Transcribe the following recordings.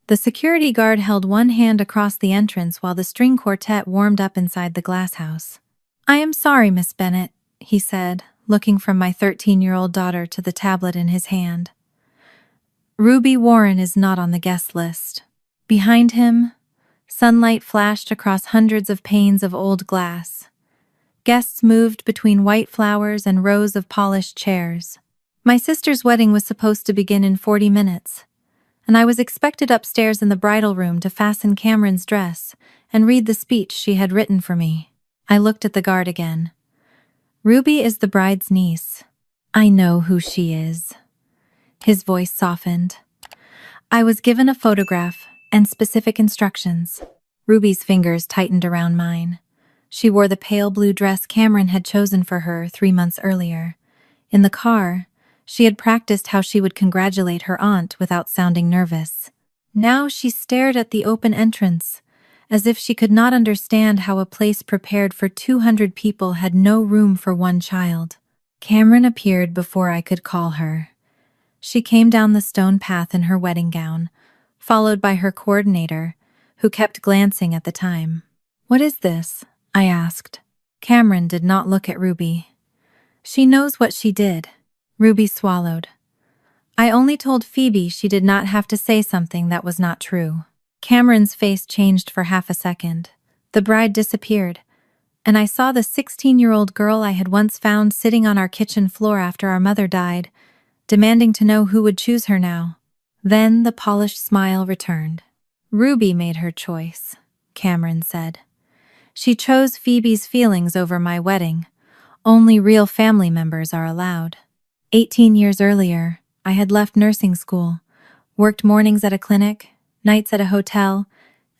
The security guard held one hand across the entrance while the string quartet warmed up inside the glass house. "I am sorry, Miss Bennett," he said, looking from my 13-year-old daughter to the tablet in his hand. "Ruby Warren is not on the guest list." Behind him, sunlight flashed across hundreds of panes of old glass. Guests moved between white flowers and rows of polished chairs. My sister's wedding was supposed to begin in 40 minutes, and I was expected upstairs in the bridal room to fasten Cameron's dress and read the speech she had written for me. I looked at the guard again. "Ruby is the bride's niece. I know who she is." His voice softened. "I was given a photograph and specific instructions." Ruby's fingers tightened around mine. She wore the pale blue dress Cameron had chosen for her 3 months earlier. In the car, she had practiced how she would congratulate her aunt without sounding nervous. Now she stared at the open entrance, as if she could not understand how a place prepared for 200 people had no room for one child. Cameron appeared before I could call her. She came down the stone path in her wedding gown, followed by her coordinator, who kept glancing at the time. "What is this?" I asked. Cameron did not look at Ruby. "She knows what she did." Ruby swallowed. "I only told Phoebe she did not have to say something that was not true." Cameron's face changed for half a second. The bride disappeared, and I saw the 16-year-old girl I had once found sitting on our kitchen floor after our mother died, demanding to know who would choose her now. Then the polished smile returned. "Ruby made her choice," Cameron said. "She chose Phoebe's feelings over my wedding. Only real family members are allowed." 18 years earlier, I had left nursing school, worked mornings at a clinic, nights at a hotel,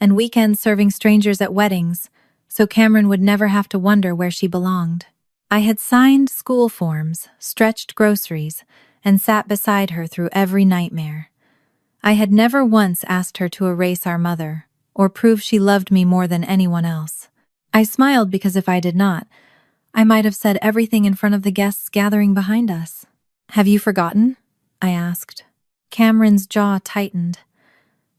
and weekends serving strangers at weddings, so Cameron would never have to wonder where she belonged. I had signed school forms, stretched groceries, and sat beside her through every nightmare. I had never once asked her to erase our mother, or prove she loved me more than anyone else. I smiled because if I did not, I might have said everything in front of the guests gathering behind us. "Have you forgotten?" I asked. Cameron's jaw tightened.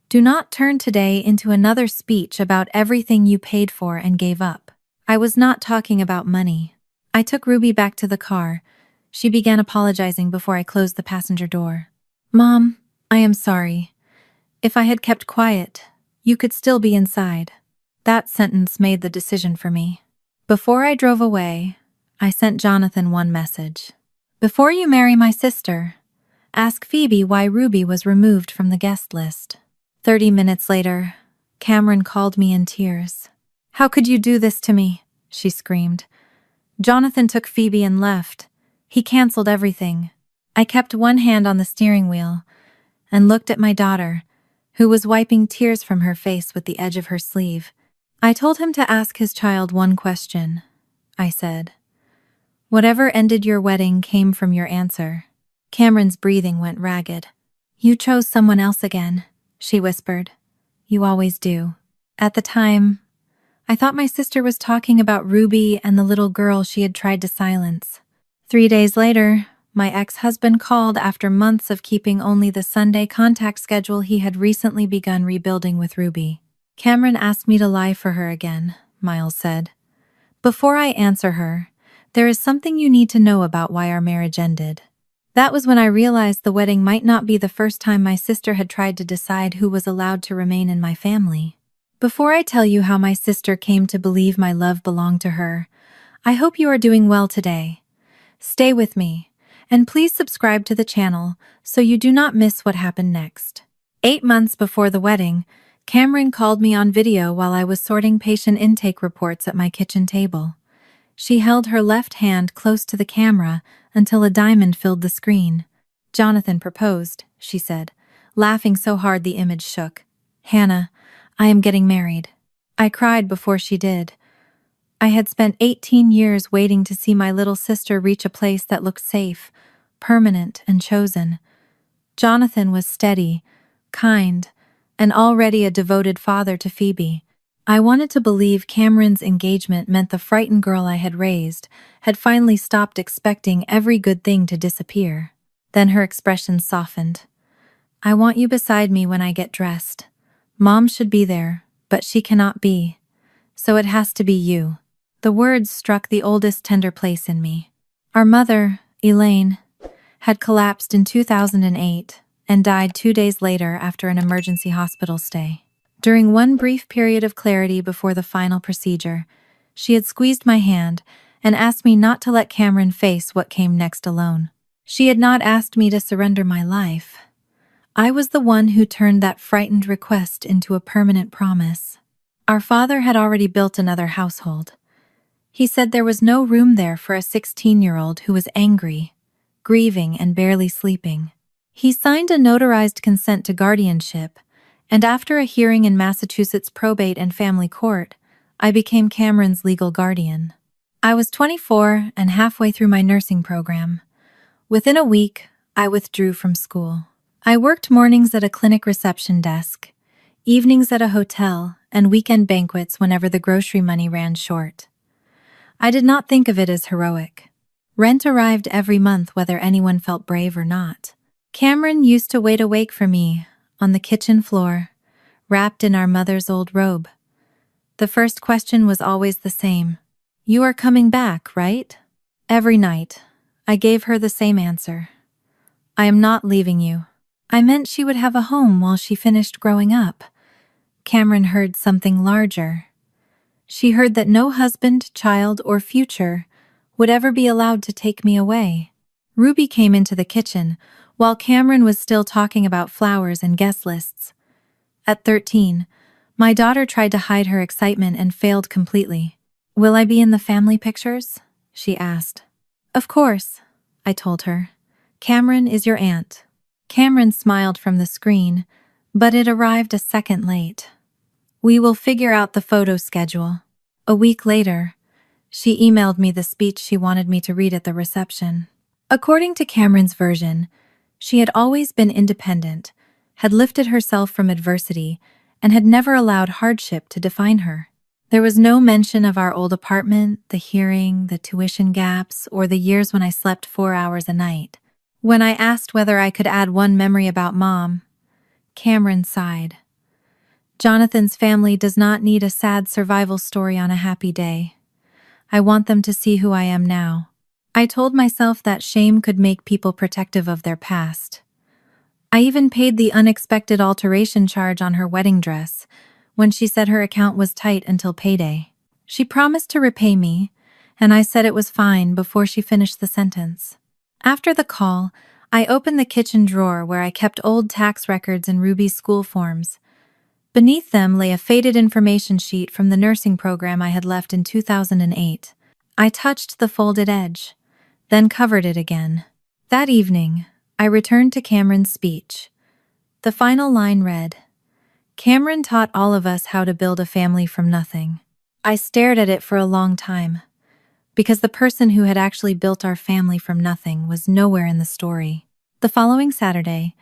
"Do not turn today into another speech about everything you paid for and gave up." I was not talking about money. I took Ruby back to the car. She began apologizing before I closed the passenger door. "Mom, I am sorry. If I had kept quiet, you could still be inside." That sentence made the decision for me. Before I drove away, I sent Jonathan one message. "Before you marry my sister, ask Phoebe why Ruby was removed from the guest list." 30 minutes later, Cameron called me in tears. "How could you do this to me?" she screamed. "Jonathan took Phoebe and left. He canceled everything." I kept one hand on the steering wheel and looked at my daughter, who was wiping tears from her face with the edge of her sleeve. "I told him to ask his child one question," I said. "Whatever ended your wedding came from your answer." Cameron's breathing went ragged. "You chose someone else again," she whispered. "You always do." At the time, I thought my sister was talking about Ruby and the little girl she had tried to silence. 3 days later, my ex-husband called after months of keeping only the Sunday contact schedule he had recently begun rebuilding with Ruby. "Cameron asked me to lie for her again," Miles said. "Before I answer her, there is something you need to know about why our marriage ended." That was when I realized the wedding might not be the first time my sister had tried to decide who was allowed to remain in my family. Before I tell you how my sister came to believe my love belonged to her, I hope you are doing well today. Stay with me, and please subscribe to the channel so you do not miss what happened next. 8 months before the wedding, Cameron called me on video while I was sorting patient intake reports at my kitchen table. She held her left hand close to the camera until a diamond filled the screen. "Jonathan proposed," she said, laughing so hard the image shook. "Hannah, I am getting married." I cried before she did. I had spent 18 years waiting to see my little sister reach a place that looked safe, permanent, and chosen. Jonathan was steady, kind, and already a devoted father to Phoebe. I wanted to believe Cameron's engagement meant the frightened girl I had raised had finally stopped expecting every good thing to disappear. Then her expression softened. "I want you beside me when I get dressed. Mom should be there, but she cannot be. So it has to be you. The words struck the oldest tender place in me. Our mother, Elaine, had collapsed in 2008 and died 2 days later after an emergency hospital stay. During one brief period of clarity before the final procedure, she had squeezed my hand and asked me not to let Cameron face what came next alone. She had not asked me to surrender my life. I was the one who turned that frightened request into a permanent promise. Our father had already built another household. He said there was no room there for a 16-year-old who was angry, grieving, and barely sleeping. He signed a notarized consent to guardianship, and after a hearing in Massachusetts Probate and Family Court, I became Cameron's legal guardian. I was 24 and halfway through my nursing program. Within a week, I withdrew from school. I worked mornings at a clinic reception desk, evenings at a hotel, and weekend banquets whenever the grocery money ran short. I did not think of it as heroic. Rent arrived every month whether anyone felt brave or not. Cameron used to wait awake for me on the kitchen floor, wrapped in our mother's old robe. The first question was always the same. "You are coming back, right?" Every night, I gave her the same answer. "I am not leaving you." I meant she would have a home while she finished growing up. Cameron heard something larger. She heard that no husband, child, or future would ever be allowed to take me away. Ruby came into the kitchen while Cameron was still talking about flowers and guest lists. At 13, my daughter tried to hide her excitement and failed completely. "Will I be in the family pictures?" she asked. "Of course," I told her. "Cameron is your aunt." Cameron smiled from the screen, but it arrived a second late. "We will figure out the photo schedule." A week later, she emailed me the speech she wanted me to read at the reception. According to Cameron's version, she had always been independent, had lifted herself from adversity, and had never allowed hardship to define her. There was no mention of our old apartment, the hearing, the tuition gaps, or the years when I slept 4 hours a night. When I asked whether I could add one memory about Mom, Cameron sighed. "Jonathan's family does not need a sad survival story on a happy day. I want them to see who I am now." I told myself that shame could make people protective of their past. I even paid the unexpected alteration charge on her wedding dress when she said her account was tight until payday. She promised to repay me, and I said it was fine before she finished the sentence. After the call, I opened the kitchen drawer where I kept old tax records and Ruby's school forms. Beneath them lay a faded information sheet from the nursing program I had left in 2008. I touched the folded edge, then covered it again. That evening, I returned to Cameron's speech. The final line read, "Cameron taught all of us how to build a family from nothing." I stared at it for a long time, because the person who had actually built our family from nothing was nowhere in the story. The following Saturday,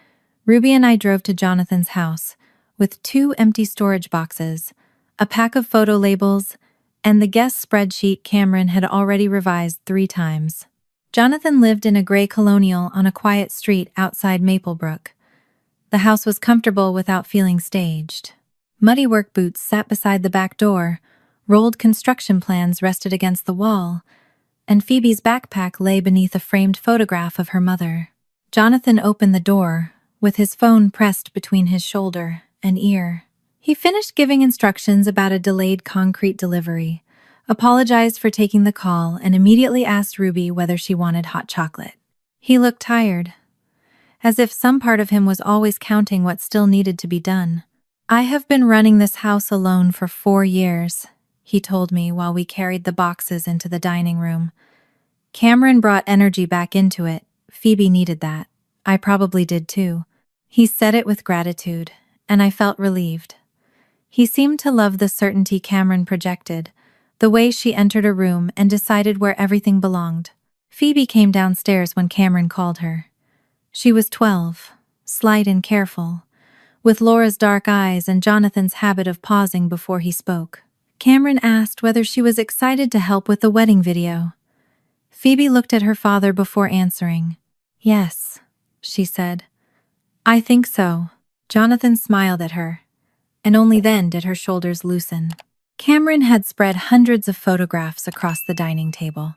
Ruby and I drove to Jonathan's house with 2 empty storage boxes, a pack of photo labels, and the guest spreadsheet Cameron had already revised 3 times. Jonathan lived in a gray colonial on a quiet street outside Maplebrook. The house was comfortable without feeling staged. Muddy work boots sat beside the back door, rolled construction plans rested against the wall, and Phoebe's backpack lay beneath a framed photograph of her mother. Jonathan opened the door, with his phone pressed between his shoulder and ear. He finished giving instructions about a delayed concrete delivery, apologized for taking the call, and immediately asked Ruby whether she wanted hot chocolate. He looked tired, as if some part of him was always counting what still needed to be done. "I have been running this house alone for 4 years, he told me while we carried the boxes into the dining room. Cameron brought energy back into it. Phoebe needed that. I probably did too. He said it with gratitude, and I felt relieved. He seemed to love the certainty Cameron projected, the way she entered a room and decided where everything belonged. Phoebe came downstairs when Cameron called her. She was 12, slight and careful, with Laura's dark eyes and Jonathan's habit of pausing before he spoke. Cameron asked whether she was excited to help with the wedding video. Phoebe looked at her father before answering. "Yes," she said. "I think so." Jonathan smiled at her. and only then did her shoulders loosen. Cameron had spread hundreds of photographs across the dining table.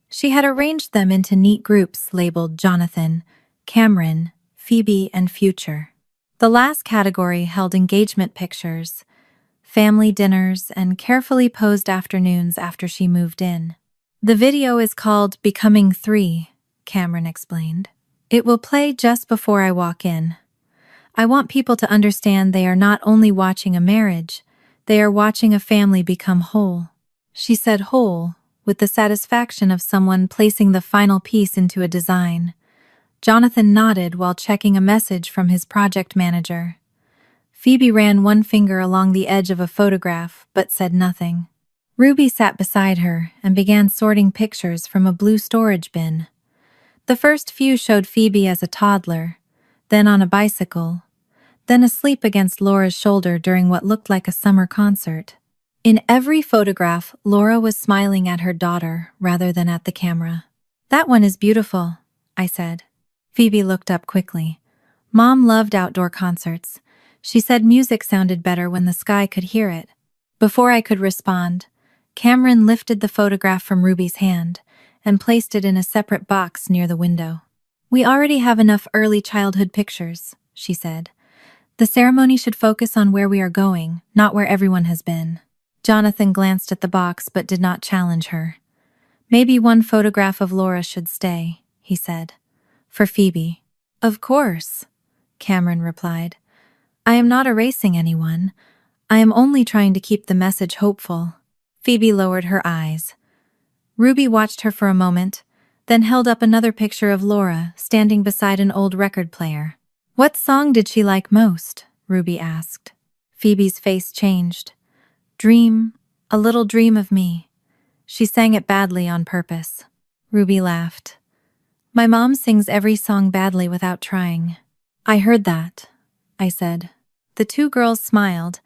She had arranged them into neat groups labeled Jonathan, Cameron, Phoebe, and Future. The last category held engagement pictures, family dinners, and carefully posed afternoons after she moved in. The video is called Becoming 3, Cameron explained. It will play just before I walk in. I want people to understand they are not only watching a marriage, they are watching a family become whole. She said whole, with the satisfaction of someone placing the final piece into a design. Jonathan nodded while checking a message from his project manager. Phoebe ran one finger along the edge of a photograph, but said nothing. Ruby sat beside her and began sorting pictures from a blue storage bin. The first few showed Phoebe as a toddler, then on a bicycle, then asleep against Laura's shoulder during what looked like a summer concert. In every photograph, Laura was smiling at her daughter rather than at the camera. "That one is beautiful," I said. Phoebe looked up quickly. Mom loved outdoor concerts. She said music sounded better when the sky could hear it. Before I could respond, Cameron lifted the photograph from Ruby's hand and placed it in a separate box near the window. "We already have enough early childhood pictures," she said. "The ceremony should focus on where we are going, not where everyone has been." Jonathan glanced at the box but did not challenge her. "Maybe one photograph of Laura should stay," he said. "For Phoebe." "Of course," Cameron replied. "I am not erasing anyone. I am only trying to keep the message hopeful." Phoebe lowered her eyes. Ruby watched her for a moment, then held up another picture of Laura standing beside an old record player. "What song did she like most?" Ruby asked. Phoebe's face changed. "Dream, a little dream of me." She sang it badly on purpose. Ruby laughed. "My mom sings every song badly without trying." "I heard that," I said. The two girls smiled,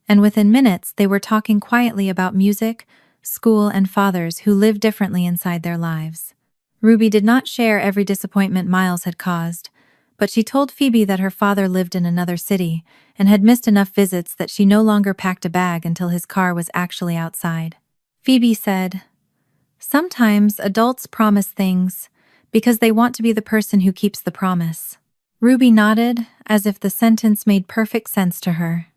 and within minutes they were talking quietly about music, school, and fathers who lived differently inside their lives. Ruby did not share every disappointment Miles had caused, but she told Phoebe that her father lived in another city and had missed enough visits that she no longer packed a bag until his car was actually outside. Phoebe said, "Sometimes adults promise things because they want to be the person who keeps the promise." Ruby nodded, as if the sentence made perfect sense to her.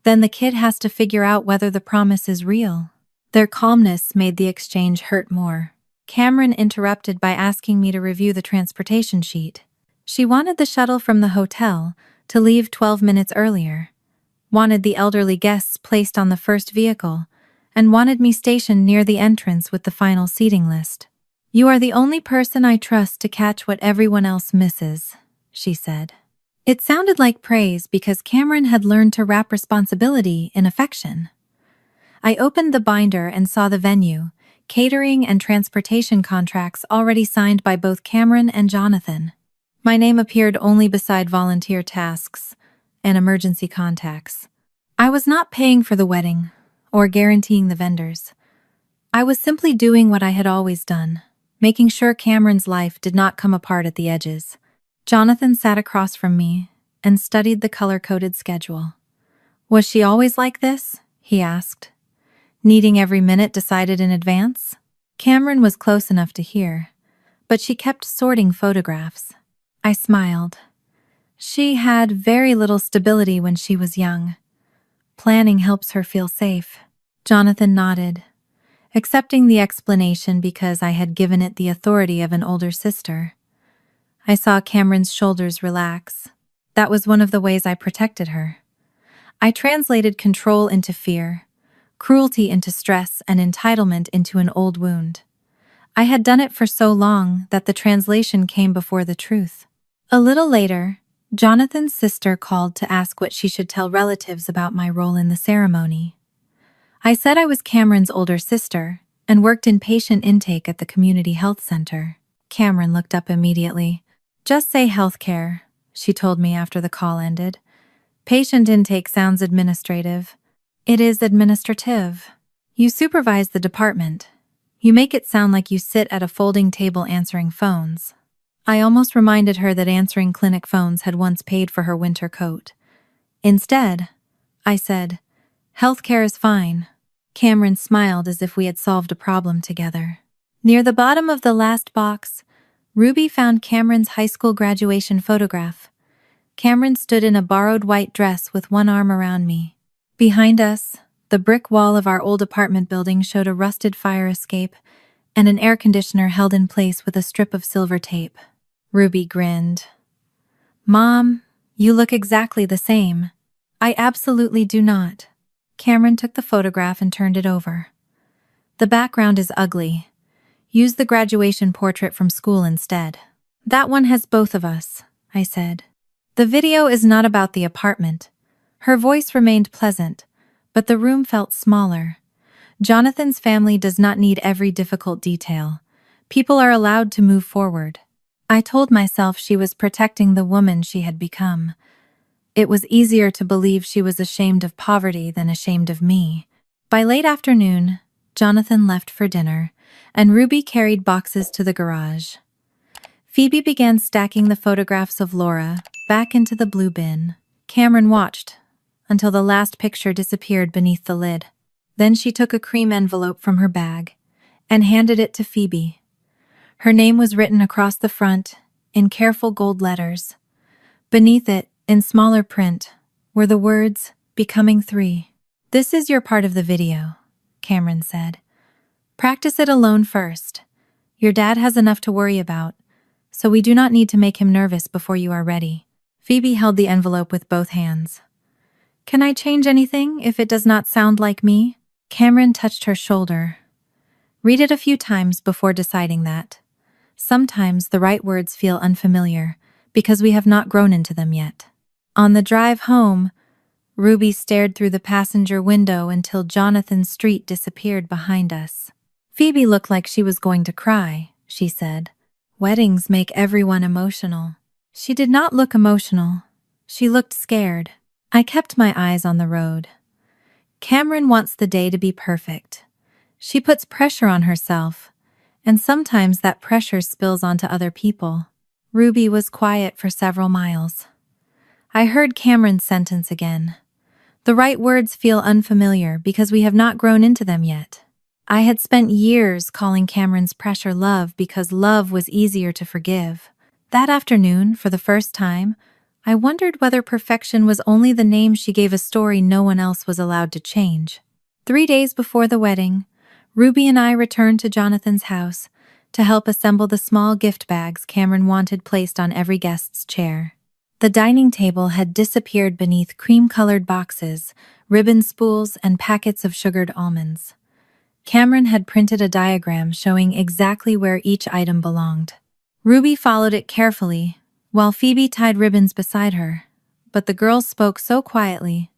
"Then the kid has to figure out whether the promise is real." Their calmness made the exchange hurt more. Cameron interrupted by asking me to review the transportation sheet. She wanted the shuttle from the hotel to leave 12 minutes earlier, wanted the elderly guests placed on the first vehicle, and wanted me stationed near the entrance with the final seating list. "You are the only person I trust to catch what everyone else misses," she said. It sounded like praise because Cameron had learned to wrap responsibility in affection. I opened the binder and saw the venue, catering and transportation contracts already signed by both Cameron and Jonathan. My name appeared only beside volunteer tasks and emergency contacts. I was not paying for the wedding or guaranteeing the vendors. I was simply doing what I had always done, making sure Cameron's life did not come apart at the edges. Jonathan sat across from me and studied the color-coded schedule. "Was she always like this?" he asked. "Needing every minute decided in advance?" Cameron was close enough to hear, but she kept sorting photographs. I smiled. "She had very little stability when she was young. Planning helps her feel safe." Jonathan nodded, accepting the explanation because I had given it the authority of an older sister. I saw Cameron's shoulders relax. That was one of the ways I protected her. I translated control into fear, cruelty into stress, and entitlement into an old wound. I had done it for so long that the translation came before the truth. A little later, Jonathan's sister called to ask what she should tell relatives about my role in the ceremony. I said I was Cameron's older sister and worked in patient intake at the community health center. Cameron looked up immediately. "Just say healthcare," she told me after the call ended. "Patient intake sounds administrative." "It is administrative. You supervise the department. You make it sound like you sit at a folding table answering phones." I almost reminded her that answering clinic phones had once paid for her winter coat. Instead, I said. Healthcare is fine. Cameron smiled as if we had solved a problem together. Near the bottom of the last box, Ruby found Cameron's high school graduation photograph. Cameron stood in a borrowed white dress with one arm around me. Behind us, the brick wall of our old apartment building showed a rusted fire escape and an air conditioner held in place with a strip of silver tape. Ruby grinned. Mom, you look exactly the same. I absolutely do not. Cameron took the photograph and turned it over. The background is ugly. Use the graduation portrait from school instead. That one has both of us, I said. The video is not about the apartment. Her voice remained pleasant, but the room felt smaller. Jonathan's family does not need every difficult detail. People are allowed to move forward. I told myself she was protecting the woman she had become. It was easier to believe she was ashamed of poverty than ashamed of me. By late afternoon, Jonathan left for dinner, and Ruby carried boxes to the garage. Phoebe began stacking the photographs of Laura back into the blue bin. Cameron watched until the last picture disappeared beneath the lid. Then she took a cream envelope from her bag and handed it to Phoebe. Her name was written across the front in careful gold letters. Beneath it, in smaller print, were the words, "Becoming 3. This is your part of the video," Cameron said. "Practice it alone first. Your dad has enough to worry about, so we do not need to make him nervous before you are ready." Phoebe held the envelope with both hands. "Can I change anything if it does not sound like me?" Cameron touched her shoulder. "Read it a few times before deciding that. Sometimes the right words feel unfamiliar because we have not grown into them yet." On the drive home, Ruby stared through the passenger window until Jonathan's street disappeared behind us. "Phoebe looked like she was going to cry," she said. "Weddings make everyone emotional." She did not look emotional. She looked scared. I kept my eyes on the road. Cameron wants the day to be perfect. She puts pressure on herself, and sometimes that pressure spills onto other people. Ruby was quiet for several miles. I heard Cameron's sentence again. The right words feel unfamiliar because we have not grown into them yet. I had spent years calling Cameron's pressure love because love was easier to forgive. That afternoon, for the first time, I wondered whether perfection was only the name she gave a story no one else was allowed to change. 3 days before the wedding, Ruby and I returned to Jonathan's house to help assemble the small gift bags Cameron wanted placed on every guest's chair. The dining table had disappeared beneath cream-colored boxes, ribbon spools, and packets of sugared almonds. Cameron had printed a diagram showing exactly where each item belonged. Ruby followed it carefully, while Phoebe tied ribbons beside her, but the girls spoke so quietly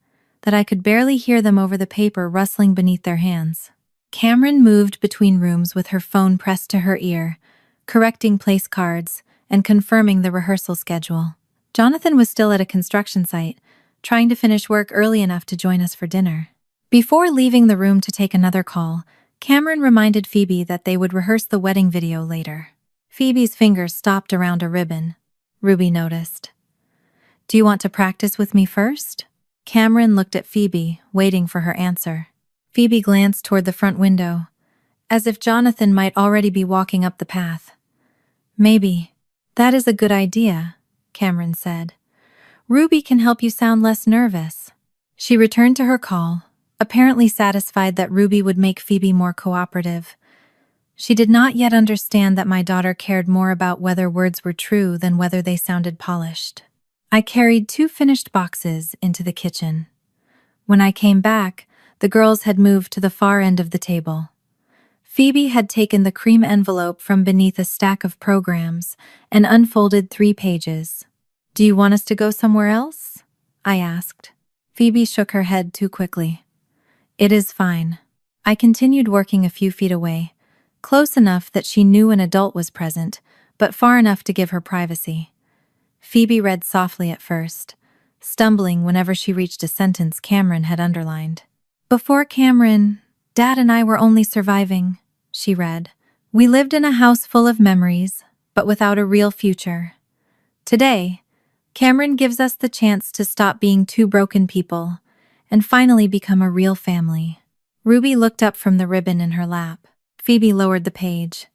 that I could barely hear them over the paper rustling beneath their hands. Cameron moved between rooms with her phone pressed to her ear, correcting place cards and confirming the rehearsal schedule. Jonathan was still at a construction site, trying to finish work early enough to join us for dinner. Before leaving the room to take another call, Cameron reminded Phoebe that they would rehearse the wedding video later. Phoebe's fingers stopped around a ribbon. Ruby noticed. "Do you want to practice with me first?" Cameron looked at Phoebe, waiting for her answer. Phoebe glanced toward the front window, as if Jonathan might already be walking up the path. "Maybe. That is a good idea," Cameron said. "Ruby can help you sound less nervous." She returned to her call, apparently satisfied that Ruby would make Phoebe more cooperative. She did not yet understand that my daughter cared more about whether words were true than whether they sounded polished. I carried 2 finished boxes into the kitchen. When I came back, the girls had moved to the far end of the table. Phoebe had taken the cream envelope from beneath a stack of programs and unfolded 3 pages. "Do you want us to go somewhere else?" I asked. Phoebe shook her head too quickly. "It is fine." I continued working a few feet away, close enough that she knew an adult was present, but far enough to give her privacy. Phoebe read softly at first, stumbling whenever she reached a sentence Cameron had underlined. "Before Cameron, Dad and I were only surviving," she read. "We lived in a house full of memories, but without a real future. Today, Cameron gives us the chance to stop being 2 broken people and finally become a real family. Ruby looked up from the ribbon in her lap. Phoebe lowered the page.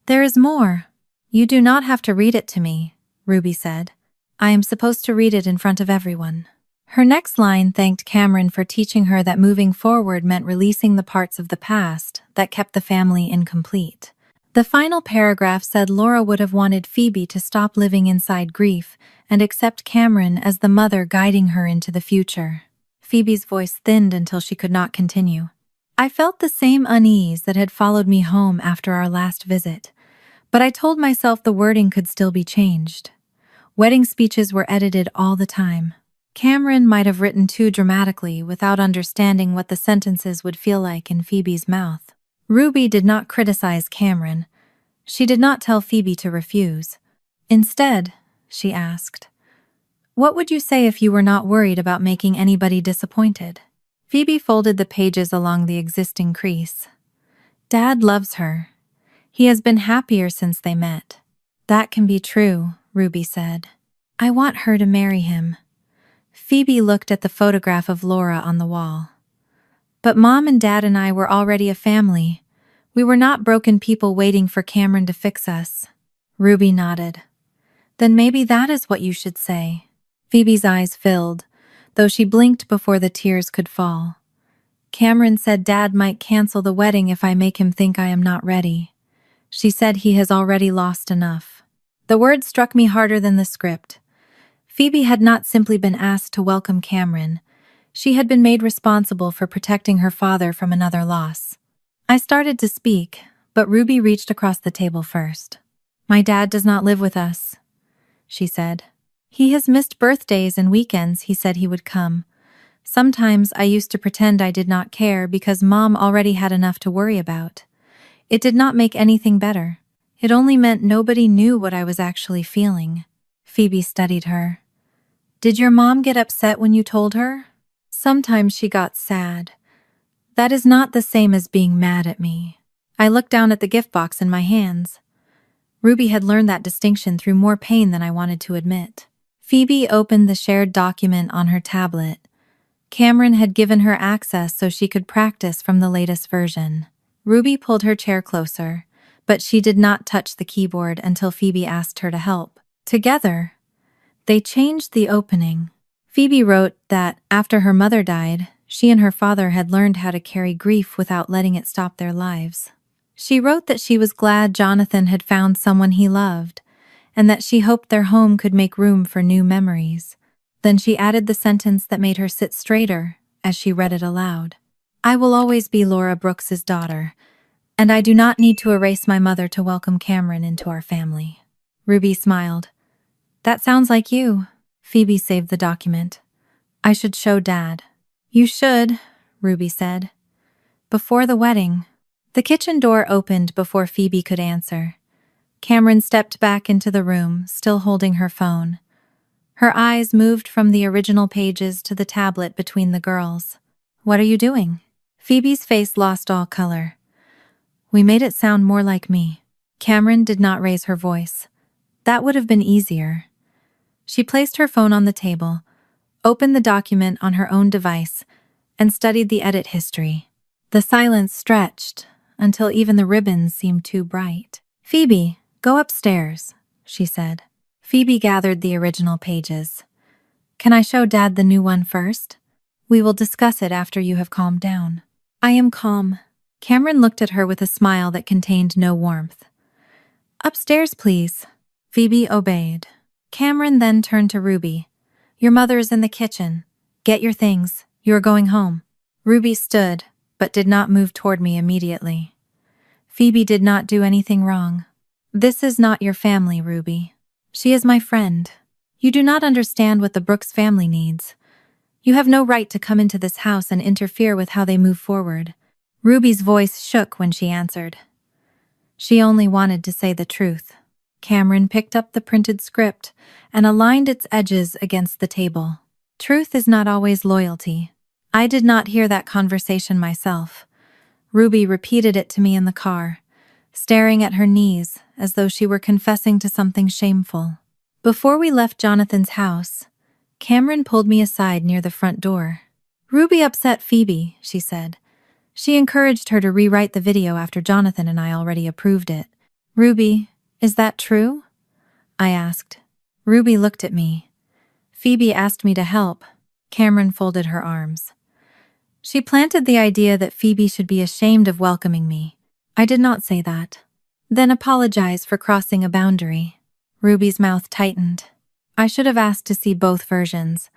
There is more. You do not have to read it to me, Ruby said. I am supposed to read it in front of everyone. Her next line thanked Cameron for teaching her that moving forward meant releasing the parts of the past that kept the family incomplete. The final paragraph said Laura would have wanted Phoebe to stop living inside grief and accept Cameron as the mother guiding her into the future. Phoebe's voice thinned until she could not continue. I felt the same unease that had followed me home after our last visit, but I told myself the wording could still be changed. Wedding speeches were edited all the time. Cameron might have written too dramatically without understanding what the sentences would feel like in Phoebe's mouth. Ruby did not criticize Cameron. She did not tell Phoebe to refuse. Instead, she asked, "What would you say if you were not worried about making anybody disappointed?" Phoebe folded the pages along the existing crease. Dad loves her. He has been happier since they met. That can be true, Ruby said. I want her to marry him. Phoebe looked at the photograph of Laura on the wall. But Mom and Dad and I were already a family. We were not broken people waiting for Cameron to fix us. Ruby nodded. Then maybe that is what you should say. Phoebe's eyes filled, though she blinked before the tears could fall. Cameron said Dad might cancel the wedding if I make him think I am not ready. She said he has already lost enough. The words struck me harder than the script. Phoebe had not simply been asked to welcome Cameron. She had been made responsible for protecting her father from another loss. I started to speak, but Ruby reached across the table first. My dad does not live with us, she said. He has missed birthdays and weekends. He said he would come. Sometimes I used to pretend I did not care because Mom already had enough to worry about. It did not make anything better. It only meant nobody knew what I was actually feeling. Phoebe studied her. Did your mom get upset when you told her? Sometimes she got sad. That is not the same as being mad at me. I looked down at the gift box in my hands. Ruby had learned that distinction through more pain than I wanted to admit. Phoebe opened the shared document on her tablet. Cameron had given her access so she could practice from the latest version. Ruby pulled her chair closer, but she did not touch the keyboard until Phoebe asked her to help. Together, they changed the opening. Phoebe wrote that, after her mother died, she and her father had learned how to carry grief without letting it stop their lives. She wrote that she was glad Jonathan had found someone he loved, and that she hoped their home could make room for new memories. Then she added the sentence that made her sit straighter as she read it aloud. I will always be Laura Brooks's daughter, and I do not need to erase my mother to welcome Cameron into our family. Ruby smiled. That sounds like you. Phoebe saved the document. I should show Dad. You should, Ruby said. Before the wedding. The kitchen door opened before Phoebe could answer. Cameron stepped back into the room, still holding her phone. Her eyes moved from the original pages to the tablet between the girls. What are you doing? Phoebe's face lost all color. We made it sound more like me. Cameron did not raise her voice. That would have been easier. She placed her phone on the table, opened the document on her own device, and studied the edit history. The silence stretched until even the ribbons seemed too bright. Phoebe, go upstairs, she said. Phoebe gathered the original pages. Can I show Dad the new one first? We will discuss it after you have calmed down. I am calm. Cameron looked at her with a smile that contained no warmth. Upstairs, please. Phoebe obeyed. Cameron then turned to Ruby. Your mother is in the kitchen. Get your things. You are going home. Ruby stood, but did not move toward me immediately. Phoebe did not do anything wrong. This is not your family, Ruby. She is my friend. You do not understand what the Brooks family needs. You have no right to come into this house and interfere with how they move forward. Ruby's voice shook when she answered. She only wanted to say the truth. Cameron picked up the printed script and aligned its edges against the table. Truth is not always loyalty. I did not hear that conversation myself. Ruby repeated it to me in the car, staring at her knees as though she were confessing to something shameful. Before we left Jonathan's house, Cameron pulled me aside near the front door. Ruby upset Phoebe, she said. She encouraged her to rewrite the video after Jonathan and I already approved it. Ruby, is that true? I asked. Ruby looked at me. Phoebe asked me to help. Cameron folded her arms. She planted the idea that Phoebe should be ashamed of welcoming me. I did not say that. Then apologize for crossing a boundary. Ruby's mouth tightened. I should have asked to see both versions.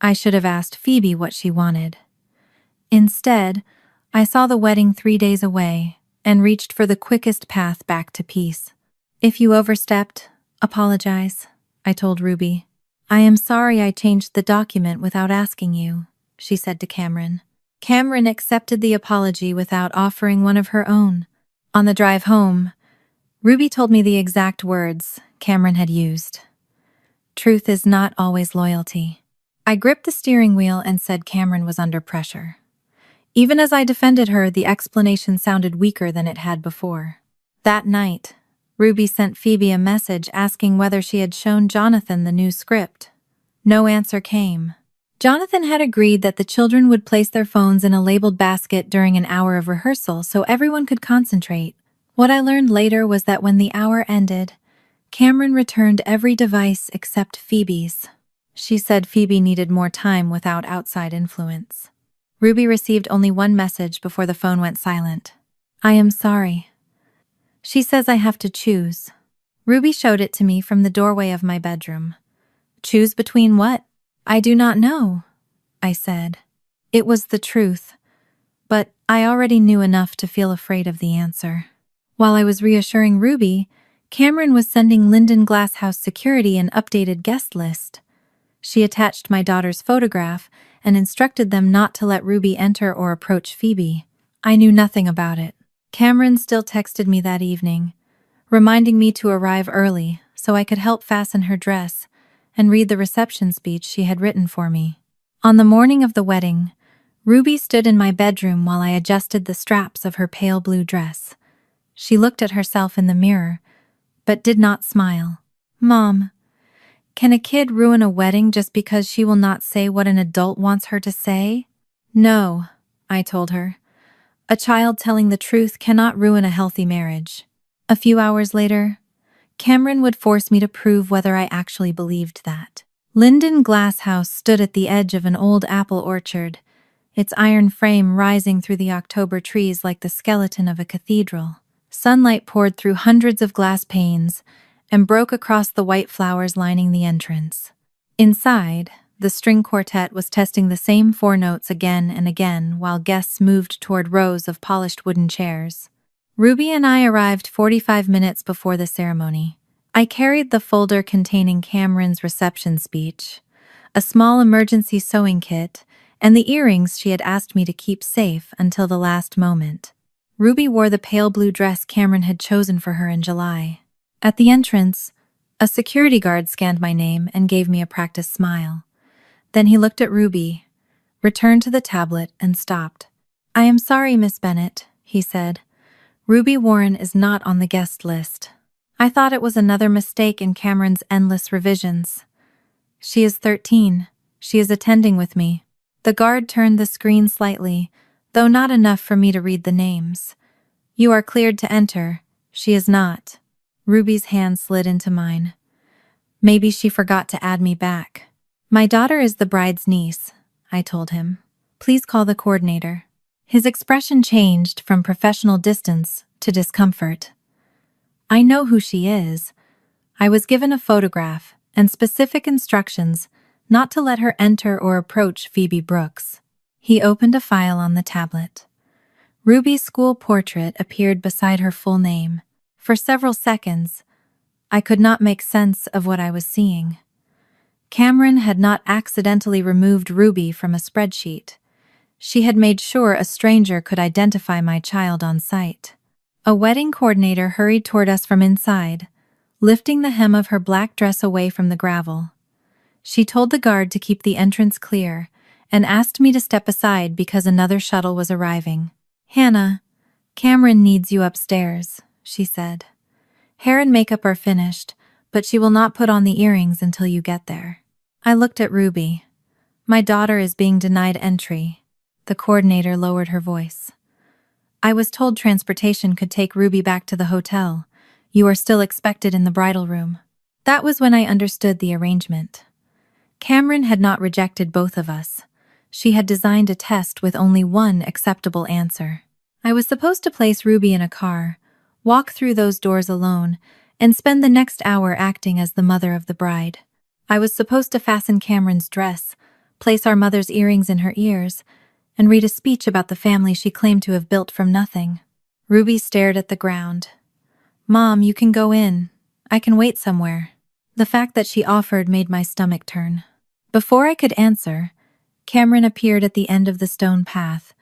I should have asked Phoebe what she wanted. Instead, I saw the wedding 3 days away and reached for the quickest path back to peace. If you overstepped, apologize, I told Ruby. I am sorry I changed the document without asking you, she said to Cameron. Cameron accepted the apology without offering one of her own. On the drive home, Ruby told me the exact words Cameron had used. Truth is not always loyalty. I gripped the steering wheel and said Cameron was under pressure. Even as I defended her, the explanation sounded weaker than it had before. That night, Ruby sent Phoebe a message asking whether she had shown Jonathan the new script. No answer came. Jonathan had agreed that the children would place their phones in a labeled basket during an hour of rehearsal so everyone could concentrate. What I learned later was that when the hour ended, Cameron returned every device except Phoebe's. She said Phoebe needed more time without outside influence. Ruby received only one message before the phone went silent. I am sorry. She says I have to choose. Ruby showed it to me from the doorway of my bedroom. Choose between what? I do not know, I said. It was the truth, but I already knew enough to feel afraid of the answer. While I was reassuring Ruby, Cameron was sending Linden Glasshouse Security an updated guest list. She attached my daughter's photograph and instructed them not to let Ruby enter or approach Phoebe. I knew nothing about it. Cameron still texted me that evening, reminding me to arrive early so I could help fasten her dress and read the reception speech she had written for me. On the morning of the wedding, Ruby stood in my bedroom while I adjusted the straps of her pale blue dress. She looked at herself in the mirror, but did not smile. Mom, can a kid ruin a wedding just because she will not say what an adult wants her to say? No, I told her. A child telling the truth cannot ruin a healthy marriage. A few hours later, Cameron would force me to prove whether I actually believed that. Linden Glasshouse stood at the edge of an old apple orchard, its iron frame rising through the October trees like the skeleton of a cathedral. Sunlight poured through hundreds of glass panes and broke across the white flowers lining the entrance. Inside, the string quartet was testing the same 4 notes again and again while guests moved toward rows of polished wooden chairs. Ruby and I arrived 45 minutes before the ceremony. I carried the folder containing Cameron's reception speech, a small emergency sewing kit, and the earrings she had asked me to keep safe until the last moment. Ruby wore the pale blue dress Cameron had chosen for her in July. At the entrance, a security guard scanned my name and gave me a practice smile. Then he looked at Ruby, returned to the tablet, and stopped. I am sorry, Miss Bennett, he said. Ruby Warren is not on the guest list. I thought it was another mistake in Cameron's endless revisions. She is 13. She is attending with me. The guard turned the screen slightly, though not enough for me to read the names. You are cleared to enter. She is not. Ruby's hand slid into mine. Maybe she forgot to add me back. My daughter is the bride's niece, I told him. Please call the coordinator. His expression changed from professional distance to discomfort. I know who she is. I was given a photograph and specific instructions not to let her enter or approach Phoebe Brooks. He opened a file on the tablet. Ruby's school portrait appeared beside her full name. For several seconds, I could not make sense of what I was seeing. Cameron had not accidentally removed Ruby from a spreadsheet. She had made sure a stranger could identify my child on sight. A wedding coordinator hurried toward us from inside, lifting the hem of her black dress away from the gravel. She told the guard to keep the entrance clear and asked me to step aside because another shuttle was arriving. Hannah, Cameron needs you upstairs, she said. Hair and makeup are finished, but she will not put on the earrings until you get there. I looked at Ruby. My daughter is being denied entry. The coordinator lowered her voice. I was told transportation could take Ruby back to the hotel. You are still expected in the bridal room. That was when I understood the arrangement. Cameron had not rejected both of us. She had designed a test with only one acceptable answer. I was supposed to place Ruby in a car, walk through those doors alone, and spend the next hour acting as the mother of the bride. I was supposed to fasten Cameron's dress, place our mother's earrings in her ears, and read a speech about the family she claimed to have built from nothing. Ruby stared at the ground. Mom, you can go in. I can wait somewhere. The fact that she offered made my stomach turn. Before I could answer, Cameron appeared at the end of the stone path.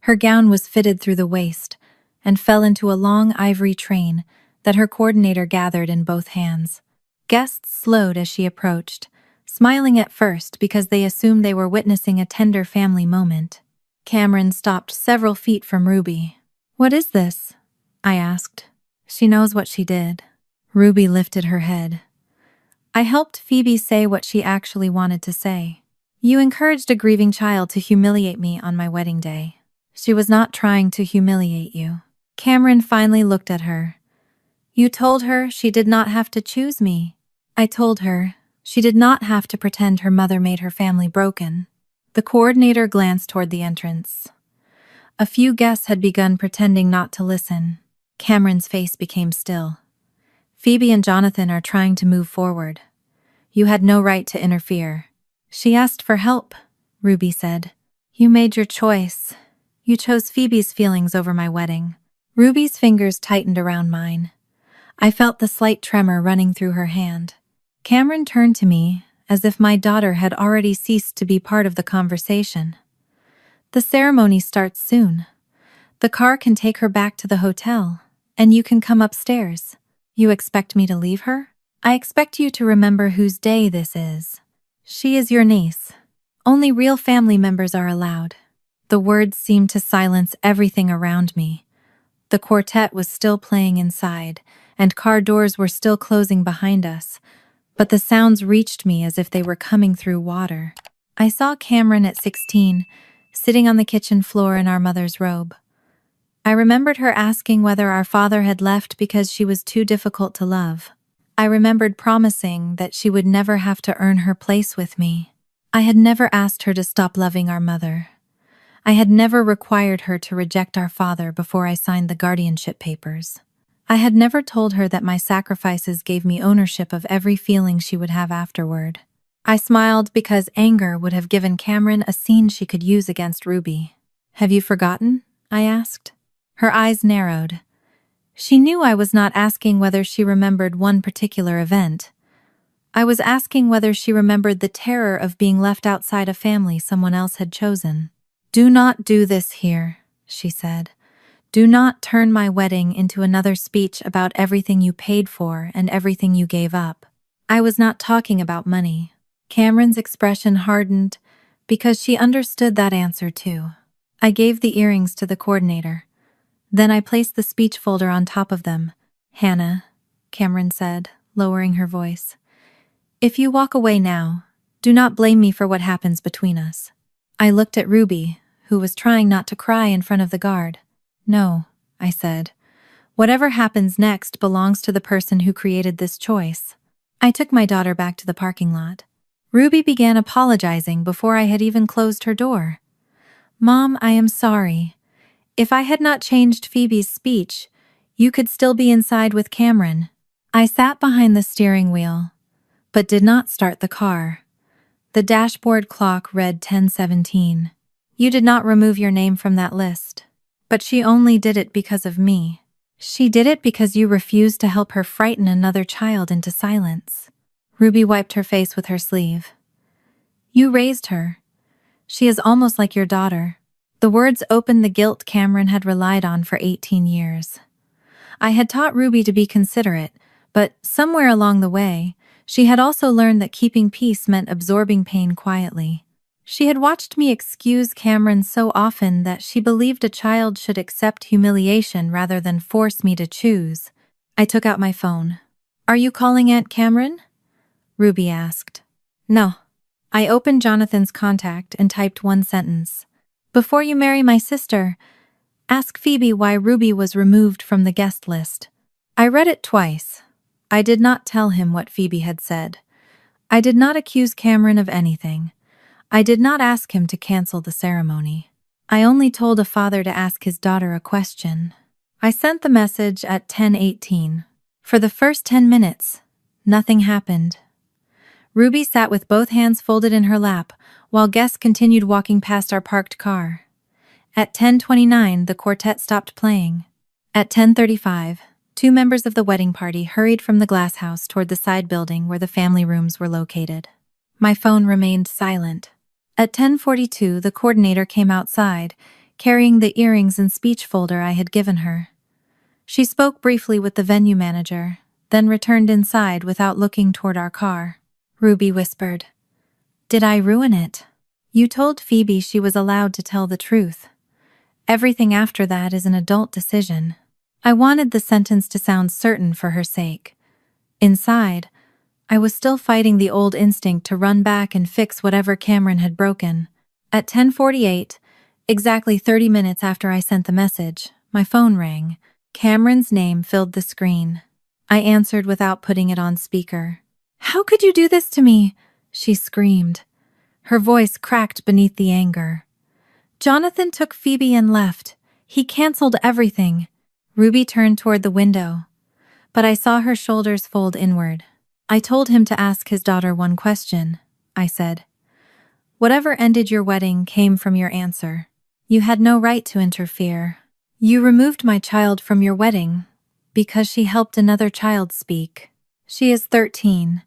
Her gown was fitted through the waist and fell into a long ivory train that her coordinator gathered in both hands. Guests slowed as she approached, smiling at first because they assumed they were witnessing a tender family moment. Cameron stopped several feet from Ruby. What is this? I asked. She knows what she did. Ruby lifted her head. I helped Phoebe say what she actually wanted to say. You encouraged a grieving child to humiliate me on my wedding day. She was not trying to humiliate you. Cameron finally looked at her. You told her she did not have to choose me. I told her she did not have to pretend her mother made her family broken. The coordinator glanced toward the entrance. A few guests had begun pretending not to listen. Cameron's face became still. Phoebe and Jonathan are trying to move forward. You had no right to interfere. She asked for help, Ruby said. You made your choice. You chose Phoebe's feelings over my wedding. Ruby's fingers tightened around mine. I felt the slight tremor running through her hand. Cameron turned to me as if my daughter had already ceased to be part of the conversation. The ceremony starts soon. The car can take her back to the hotel, and you can come upstairs. You expect me to leave her? I expect you to remember whose day this is. She is your niece. Only real family members are allowed. The words seemed to silence everything around me. The quartet was still playing inside, and car doors were still closing behind us, but the sounds reached me as if they were coming through water. I saw Cameron at 16, sitting on the kitchen floor in our mother's robe. I remembered her asking whether our father had left because she was too difficult to love. I remembered promising that she would never have to earn her place with me. I had never asked her to stop loving our mother. I had never required her to reject our father before I signed the guardianship papers. I had never told her that my sacrifices gave me ownership of every feeling she would have afterward. I smiled because anger would have given Cameron a scene she could use against Ruby. Have you forgotten? I asked. Her eyes narrowed. She knew I was not asking whether she remembered one particular event. I was asking whether she remembered the terror of being left outside a family someone else had chosen. Do not do this here, she said. Do not turn my wedding into another speech about everything you paid for and everything you gave up. I was not talking about money. Cameron's expression hardened because she understood that answer too. I gave the earrings to the coordinator. Then I placed the speech folder on top of them. Hannah, Cameron said, lowering her voice. If you walk away now, do not blame me for what happens between us. I looked at Ruby, who was trying not to cry in front of the guard. No, I said. Whatever happens next belongs to the person who created this choice. I took my daughter back to the parking lot. Ruby began apologizing before I had even closed her door. Mom, I am sorry. If I had not changed Phoebe's speech, you could still be inside with Cameron. I sat behind the steering wheel, but did not start the car. The dashboard clock read 10:17. You did not remove your name from that list. But she only did it because of me. She did it because you refused to help her frighten another child into silence. Ruby wiped her face with her sleeve. You raised her. She is almost like your daughter. The words opened the guilt Cameron had relied on for 18 years. I had taught Ruby to be considerate, but somewhere along the way, she had also learned that keeping peace meant absorbing pain quietly. She had watched me excuse Cameron so often that she believed a child should accept humiliation rather than force me to choose. I took out my phone. Are you calling Aunt Cameron? Ruby asked. No, I opened Jonathan's contact and typed one sentence. Before you marry my sister, ask Phoebe why Ruby was removed from the guest list. I read it twice. I did not tell him what Phoebe had said. I did not accuse Cameron of anything. I did not ask him to cancel the ceremony. I only told a father to ask his daughter a question. I sent the message at 10:18. For the first 10 minutes, nothing happened. Ruby sat with both hands folded in her lap, while guests continued walking past our parked car. At 10:29, the quartet stopped playing. At 10:35, two members of the wedding party hurried from the glass house toward the side building where the family rooms were located. My phone remained silent. At 10:42, the coordinator came outside, carrying the earrings and speech folder I had given her. She spoke briefly with the venue manager, then returned inside without looking toward our car. Ruby whispered, "Did I ruin it? You told Phoebe she was allowed to tell the truth. Everything after that is an adult decision." I wanted the sentence to sound certain for her sake. Inside, I was still fighting the old instinct to run back and fix whatever Cameron had broken. At 10:48, exactly 30 minutes after I sent the message, my phone rang. Cameron's name filled the screen. I answered without putting it on speaker. "How could you do this to me?" she screamed. Her voice cracked beneath the anger. "Jonathan took Phoebe and left. He canceled everything." Ruby turned toward the window, but I saw her shoulders fold inward. "I told him to ask his daughter one question," I said. "Whatever ended your wedding came from your answer. You had no right to interfere. You removed my child from your wedding because she helped another child speak. She is 13.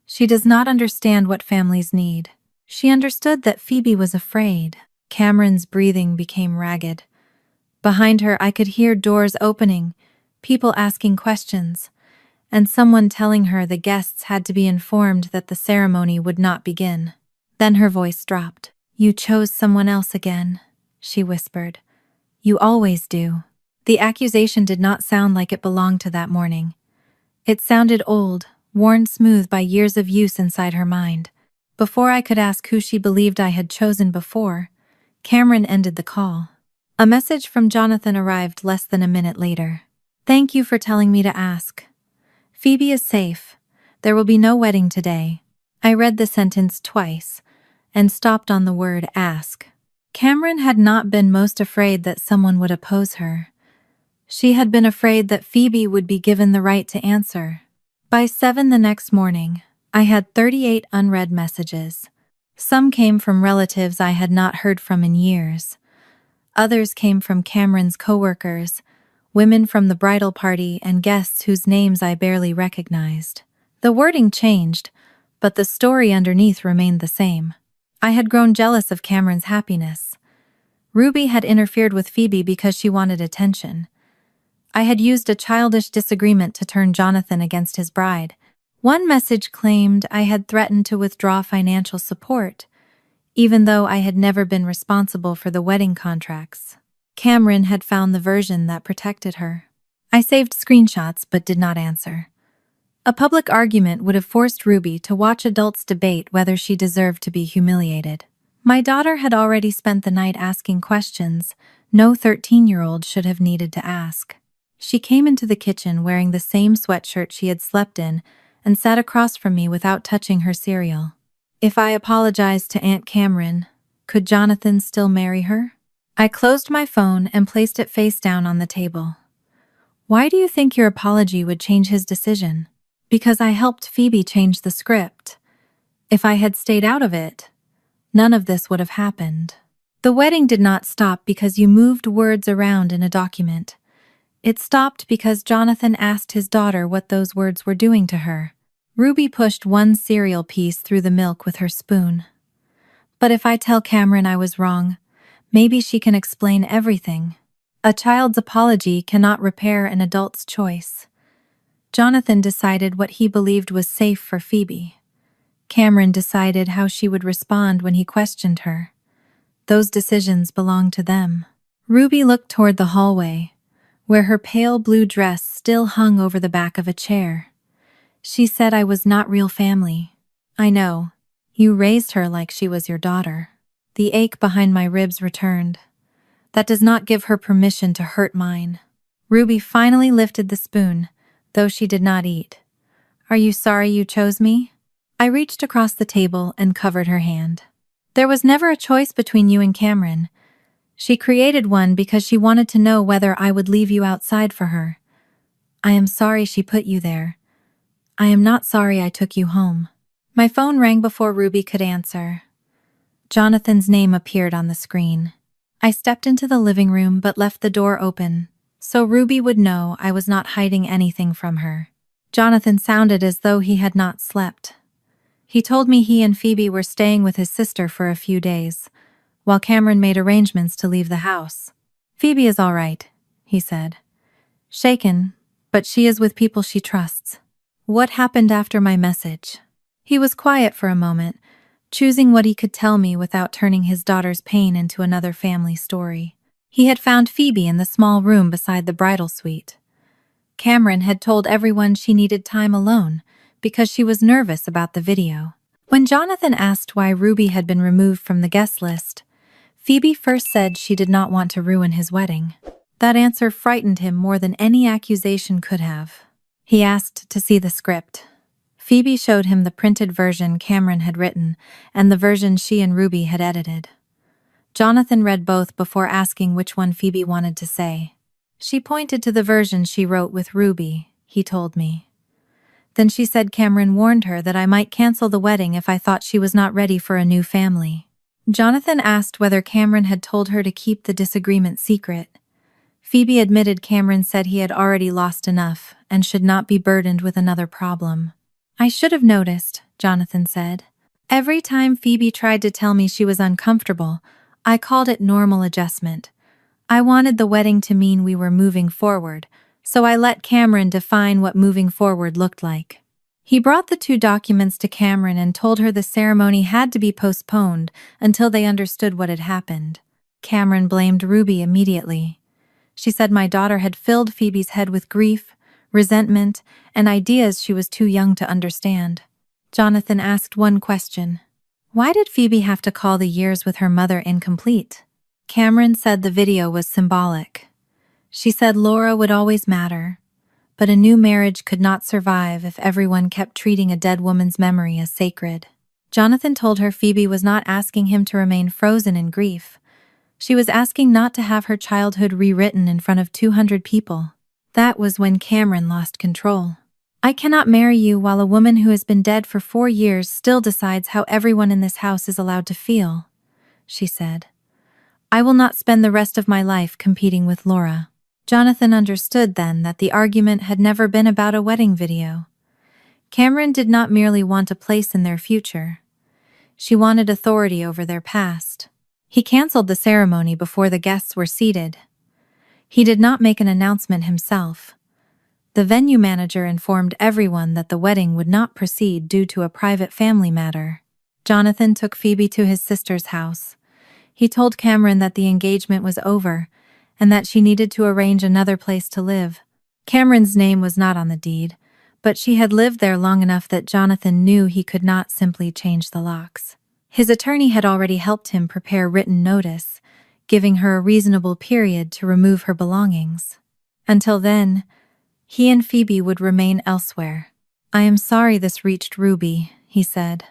She does not understand what families need. She understood that Phoebe was afraid." Cameron's breathing became ragged. Behind her, I could hear doors opening, people asking questions, and someone telling her the guests had to be informed that the ceremony would not begin. Then her voice dropped. "You chose someone else again," she whispered. "You always do." The accusation did not sound like it belonged to that morning. It sounded old, worn smooth by years of use inside her mind. Before I could ask who she believed I had chosen before, Cameron ended the call. A message from Jonathan arrived less than a minute later. "Thank you for telling me to ask. Phoebe is safe. There will be no wedding today." I read the sentence twice and stopped on the word ask. Cameron had not been most afraid that someone would oppose her. She had been afraid that Phoebe would be given the right to answer. By 7 the next morning, I had 38 unread messages. Some came from relatives I had not heard from in years. Others came from Cameron's coworkers, women from the bridal party, and guests whose names I barely recognized. The wording changed, but the story underneath remained the same. I had grown jealous of Cameron's happiness. Ruby had interfered with Phoebe because she wanted attention. I had used a childish disagreement to turn Jonathan against his bride. One message claimed I had threatened to withdraw financial support, even though I had never been responsible for the wedding contracts. Cameron had found the version that protected her. I saved screenshots but did not answer. A public argument would have forced Ruby to watch adults debate whether she deserved to be humiliated. My daughter had already spent the night asking questions no 13-year-old should have needed to ask. She came into the kitchen wearing the same sweatshirt she had slept in and sat across from me without touching her cereal. If I apologized to Aunt Cameron, could Jonathan still marry her? I closed my phone and placed it face down on the table. "Why do you think your apology would change his decision?" "Because I helped Phoebe change the script. If I had stayed out of it, none of this would have happened. The wedding did not stop because you moved words around in a document. It stopped because Jonathan asked his daughter what those words were doing to her." Ruby pushed one cereal piece through the milk with her spoon. "But if I tell Cameron I was wrong, maybe she can explain everything. A child's apology cannot repair an adult's choice." Jonathan decided what he believed was safe for Phoebe. Cameron decided how she would respond when he questioned her. Those decisions belonged to them. Ruby looked toward the hallway, where her pale blue dress still hung over the back of a chair. "She said I was not real family." "I know. You raised her like she was your daughter. The ache behind my ribs returned. That does not give her permission to hurt mine. Ruby finally lifted the spoon, though she did not eat. Are you sorry you chose me? I reached across the table and covered her hand. There was never a choice between you and Cameron. She created one because she wanted to know whether I would leave you outside for her. I am sorry she put you there. I am not sorry I took you home. My phone rang before Ruby could answer. Jonathan's name appeared on the screen. I stepped into the living room but left the door open, so Ruby would know I was not hiding anything from her. Jonathan sounded as though he had not slept. He told me he and Phoebe were staying with his sister for a few days, while Cameron made arrangements to leave the house. Phoebe is all right, he said. Shaken, but she is with people she trusts. What happened after my message? He was quiet for a moment, choosing what he could tell me without turning his daughter's pain into another family story. He had found Phoebe in the small room beside the bridal suite. Cameron had told everyone she needed time alone because she was nervous about the video. When Jonathan asked why Ruby had been removed from the guest list, Phoebe first said she did not want to ruin his wedding. That answer frightened him more than any accusation could have. He asked to see the script. Phoebe showed him the printed version Cameron had written and the version she and Ruby had edited. Jonathan read both before asking which one Phoebe wanted to say. She pointed to the version she wrote with Ruby, he told me. Then she said Cameron warned her that I might cancel the wedding if I thought she was not ready for a new family. Jonathan asked whether Cameron had told her to keep the disagreement secret. Phoebe admitted Cameron said he had already lost enough and should not be burdened with another problem. I should have noticed, Jonathan said. Every time Phoebe tried to tell me she was uncomfortable, I called it normal adjustment. I wanted the wedding to mean we were moving forward, so I let Cameron define what moving forward looked like. He brought the 2 documents to Cameron and told her the ceremony had to be postponed until they understood what had happened. Cameron blamed Ruby immediately. She said my daughter had filled Phoebe's head with grief, resentment, and ideas she was too young to understand. Jonathan asked one question. Why did Phoebe have to call the years with her mother incomplete? Cameron said the video was symbolic. She said Laura would always matter, but a new marriage could not survive if everyone kept treating a dead woman's memory as sacred. Jonathan told her Phoebe was not asking him to remain frozen in grief. She was asking not to have her childhood rewritten in front of 200 people. That was when Cameron lost control. I cannot marry you while a woman who has been dead for 4 years still decides how everyone in this house is allowed to feel, she said. I will not spend the rest of my life competing with Laura. Jonathan understood then that the argument had never been about a wedding video. Cameron did not merely want a place in their future. She wanted authority over their past. He canceled the ceremony before the guests were seated. He did not make an announcement himself. The venue manager informed everyone that the wedding would not proceed due to a private family matter. Jonathan took Phoebe to his sister's house. He told Cameron that the engagement was over and that she needed to arrange another place to live. Cameron's name was not on the deed, but she had lived there long enough that Jonathan knew he could not simply change the locks. His attorney had already helped him prepare written notice, giving her a reasonable period to remove her belongings. Until then, he and Phoebe would remain elsewhere. I am sorry this reached Ruby, he said,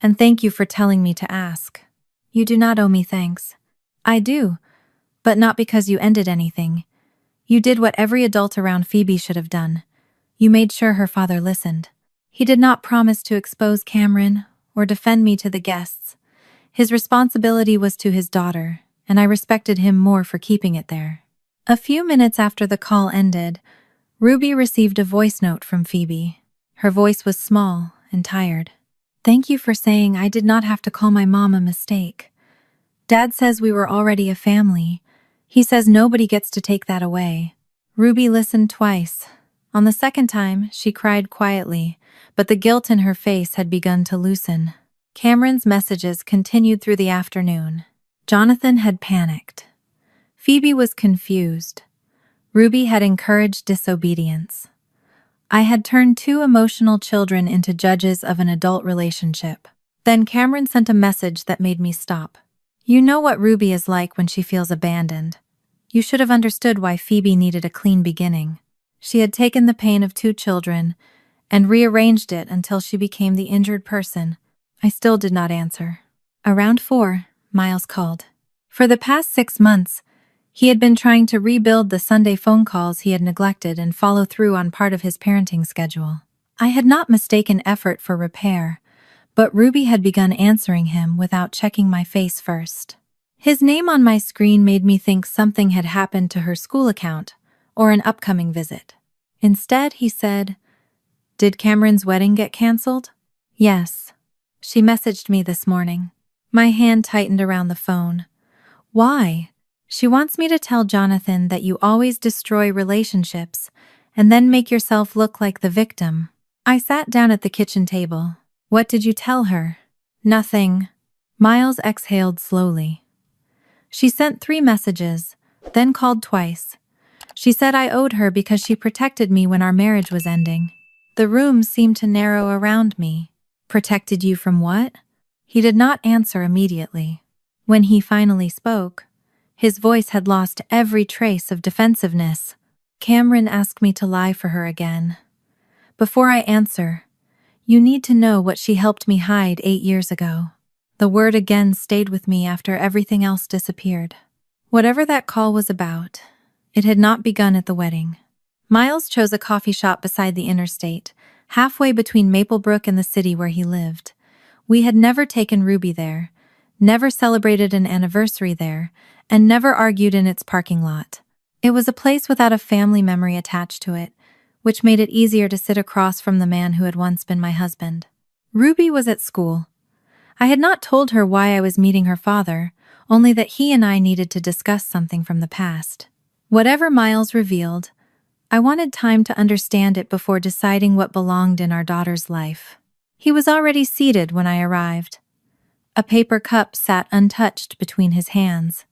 and thank you for telling me to ask. You do not owe me thanks. I do, but not because you ended anything. You did what every adult around Phoebe should have done. You made sure her father listened. He did not promise to expose Cameron or defend me to the guests. His responsibility was to his daughter, and I respected him more for keeping it there. A few minutes after the call ended, Ruby received a voice note from Phoebe. Her voice was small and tired. Thank you for saying I did not have to call my mom a mistake. Dad says we were already a family. He says nobody gets to take that away. Ruby listened twice. On the second time, she cried quietly, but the guilt in her face had begun to loosen. Cameron's messages continued through the afternoon. Jonathan had panicked. Phoebe was confused. Ruby had encouraged disobedience. I had turned 2 emotional children into judges of an adult relationship. Then Cameron sent a message that made me stop. You know what Ruby is like when she feels abandoned. You should have understood why Phoebe needed a clean beginning. She had taken the pain of 2 children and rearranged it until she became the injured person. I still did not answer. Around 4, Miles called. For the past 6 months, he had been trying to rebuild the Sunday phone calls he had neglected and follow through on part of his parenting schedule. I had not mistaken effort for repair, but Ruby had begun answering him without checking my face first. His name on my screen made me think something had happened to her school account or an upcoming visit. Instead, he said, "Did Cameron's wedding get canceled?" "Yes. She messaged me this morning." My hand tightened around the phone. "Why?" "She wants me to tell Jonathan that you always destroy relationships and then make yourself look like the victim." I sat down at the kitchen table. "What did you tell her?" "Nothing." Miles exhaled slowly. "She sent 3 messages, then called twice. She said I owed her because she protected me when our marriage was ending." The room seemed to narrow around me. "Protected you from what?" He did not answer immediately. When he finally spoke, his voice had lost every trace of defensiveness. "Cameron asked me to lie for her again. Before I answer, you need to know what she helped me hide 8 years ago." The word again stayed with me after everything else disappeared. Whatever that call was about, it had not begun at the wedding. Miles chose a coffee shop beside the interstate, halfway between Maplebrook and the city where he lived. We had never taken Ruby there, never celebrated an anniversary there, and never argued in its parking lot. It was a place without a family memory attached to it, which made it easier to sit across from the man who had once been my husband. Ruby was at school. I had not told her why I was meeting her father, only that he and I needed to discuss something from the past. Whatever Miles revealed, I wanted time to understand it before deciding what belonged in our daughter's life. He was already seated when I arrived. A paper cup sat untouched between his hands.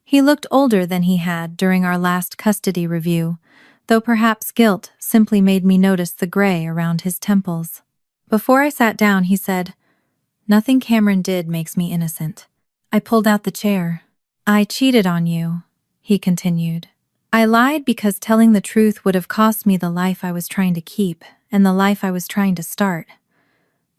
He looked older than he had during our last custody review, though perhaps guilt simply made me notice the gray around his temples. Before I sat down, he said, "Nothing Cameron did makes me innocent." I pulled out the chair. "I cheated on you," he continued. "I lied because telling the truth would have cost me the life I was trying to keep and the life I was trying to start.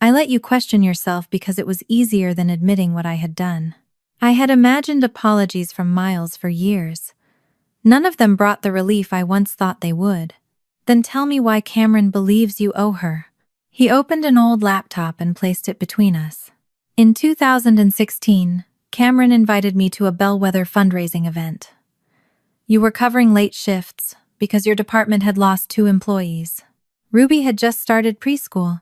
I let you question yourself because it was easier than admitting what I had done." I had imagined apologies from Miles for years. None of them brought the relief I once thought they would. "Then tell me why Cameron believes you owe her." He opened an old laptop and placed it between us. "In 2016, Cameron invited me to a bellwether fundraising event. You were covering late shifts because your department had lost 2 employees. Ruby had just started preschool,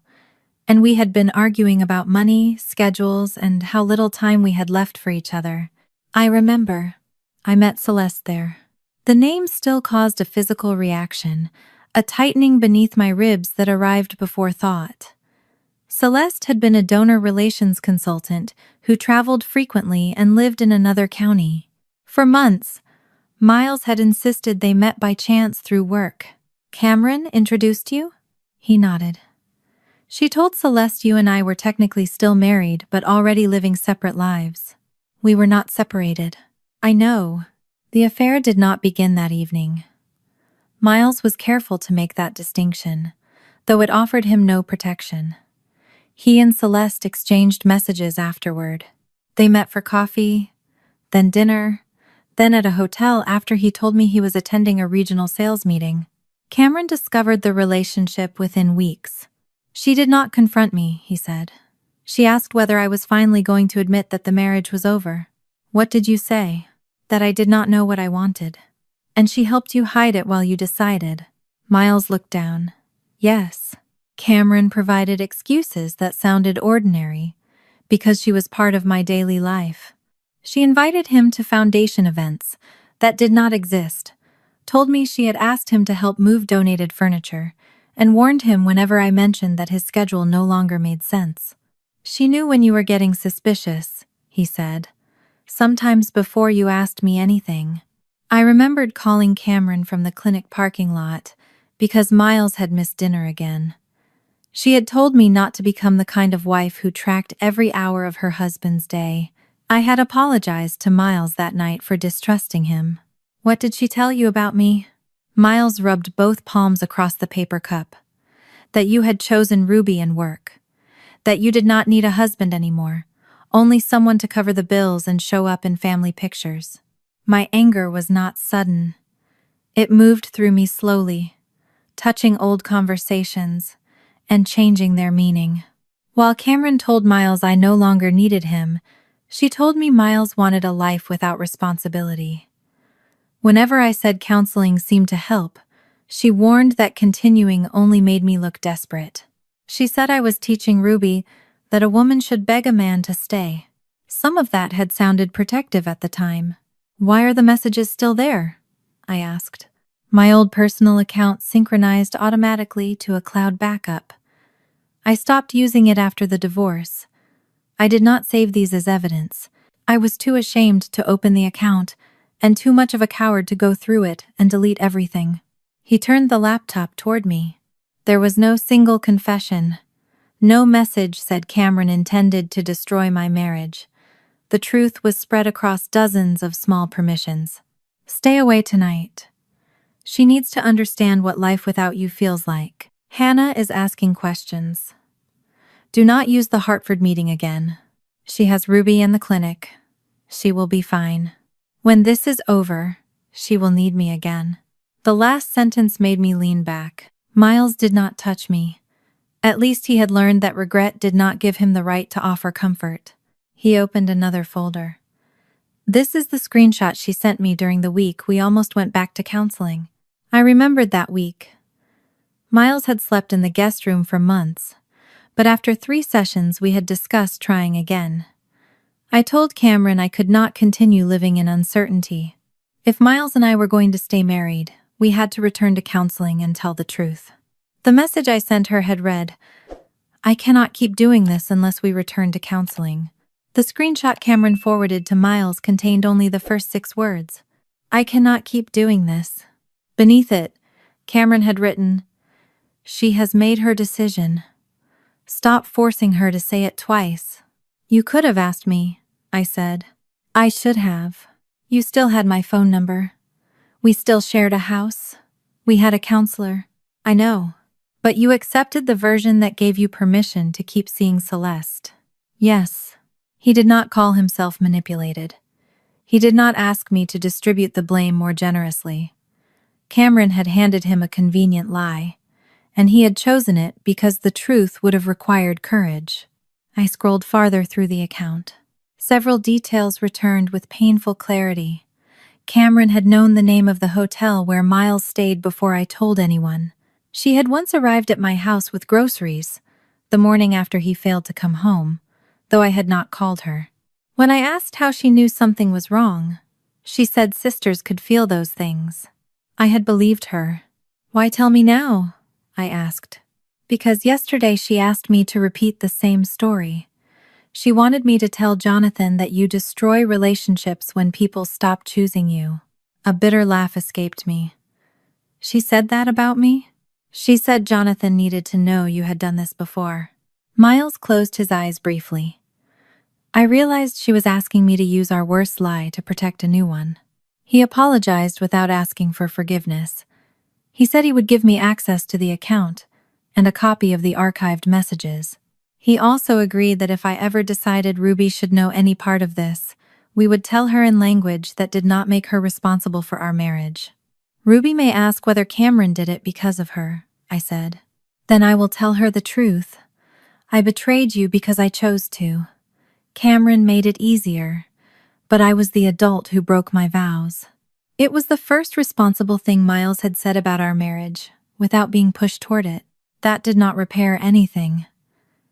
and we had been arguing about money, schedules, and how little time we had left for each other. I remember. I met Celeste there." The name still caused a physical reaction, a tightening beneath my ribs that arrived before thought. Celeste had been a donor relations consultant who traveled frequently and lived in another county. For months, Miles had insisted they met by chance through work. "Cameron introduced you?" He nodded. "She told Celeste you and I were technically still married but already living separate lives." "We were not separated." "I know." The affair did not begin that evening. Miles was careful to make that distinction, though it offered him no protection. He and Celeste exchanged messages afterward. They met for coffee, then dinner, then at a hotel after he told me he was attending a regional sales meeting. Cameron discovered the relationship within weeks. "She did not confront me," he said. "She asked whether I was finally going to admit that the marriage was over." "What did you say?" "That I did not know what I wanted." "And she helped you hide it while you decided." Miles looked down. "Yes." Cameron provided excuses that sounded ordinary, because she was part of my daily life. She invited him to foundation events that did not exist, told me she had asked him to help move donated furniture, and warned him whenever I mentioned that his schedule no longer made sense. "She knew when you were getting suspicious," he said, "sometimes before you asked me anything." I remembered calling Cameron from the clinic parking lot because Miles had missed dinner again. She had told me not to become the kind of wife who tracked every hour of her husband's day. I had apologized to Miles that night for distrusting him. What did she tell you about me? Miles rubbed both palms across the paper cup. That you had chosen Ruby and work. That you did not need a husband anymore, only someone to cover the bills and show up in family pictures. My anger was not sudden. It moved through me slowly, touching old conversations and changing their meaning. While Cameron told Miles I no longer needed him, she told me Miles wanted a life without responsibility. Whenever I said counseling seemed to help, she warned that continuing only made me look desperate. She said I was teaching Ruby that a woman should beg a man to stay. Some of that had sounded protective at the time. Why are the messages still there? I asked. My old personal account synchronized automatically to a cloud backup. I stopped using it after the divorce. I did not save these as evidence. I was too ashamed to open the account, and too much of a coward to go through it and delete everything. He turned the laptop toward me. There was no single confession. No message said Cameron intended to destroy my marriage. The truth was spread across dozens of small permissions. Stay away tonight. She needs to understand what life without you feels like. Hannah is asking questions. Do not use the Hartford meeting again. She has Ruby in the clinic. She will be fine. When this is over, she will need me again. The last sentence made me lean back. Miles did not touch me. At least he had learned that regret did not give him the right to offer comfort. He opened another folder. This is the screenshot she sent me during the week we almost went back to counseling. I remembered that week. Miles had slept in the guest room for months, but after 3 sessions we had discussed trying again. I told Cameron I could not continue living in uncertainty. If Miles and I were going to stay married, we had to return to counseling and tell the truth. The message I sent her had read, I cannot keep doing this unless we return to counseling. The screenshot Cameron forwarded to Miles contained only the first 6 words. I cannot keep doing this. Beneath it, Cameron had written, She has made her decision. Stop forcing her to say it twice. You could have asked me, I said. I should have. You still had my phone number. We still shared a house. We had a counselor. I know. But you accepted the version that gave you permission to keep seeing Celeste. Yes. He did not call himself manipulated. He did not ask me to distribute the blame more generously. Cameron had handed him a convenient lie, and he had chosen it because the truth would have required courage. I scrolled farther through the account. Several details returned with painful clarity. Cameron had known the name of the hotel where Miles stayed before I told anyone. She had once arrived at my house with groceries, the morning after he failed to come home, though I had not called her. When I asked how she knew something was wrong, she said sisters could feel those things. I had believed her. Why tell me now? I asked. Because yesterday she asked me to repeat the same story. She wanted me to tell Jonathan that you destroy relationships when people stop choosing you. A bitter laugh escaped me. She said that about me? She said Jonathan needed to know you had done this before. Miles closed his eyes briefly. I realized she was asking me to use our worst lie to protect a new one. He apologized without asking for forgiveness. He said he would give me access to the account and a copy of the archived messages. He also agreed that if I ever decided Ruby should know any part of this, we would tell her in language that did not make her responsible for our marriage. Ruby may ask whether Cameron did it because of her, I said. Then I will tell her the truth. I betrayed you because I chose to. Cameron made it easier, but I was the adult who broke my vows. It was the first responsible thing Miles had said about our marriage, without being pushed toward it. That did not repair anything.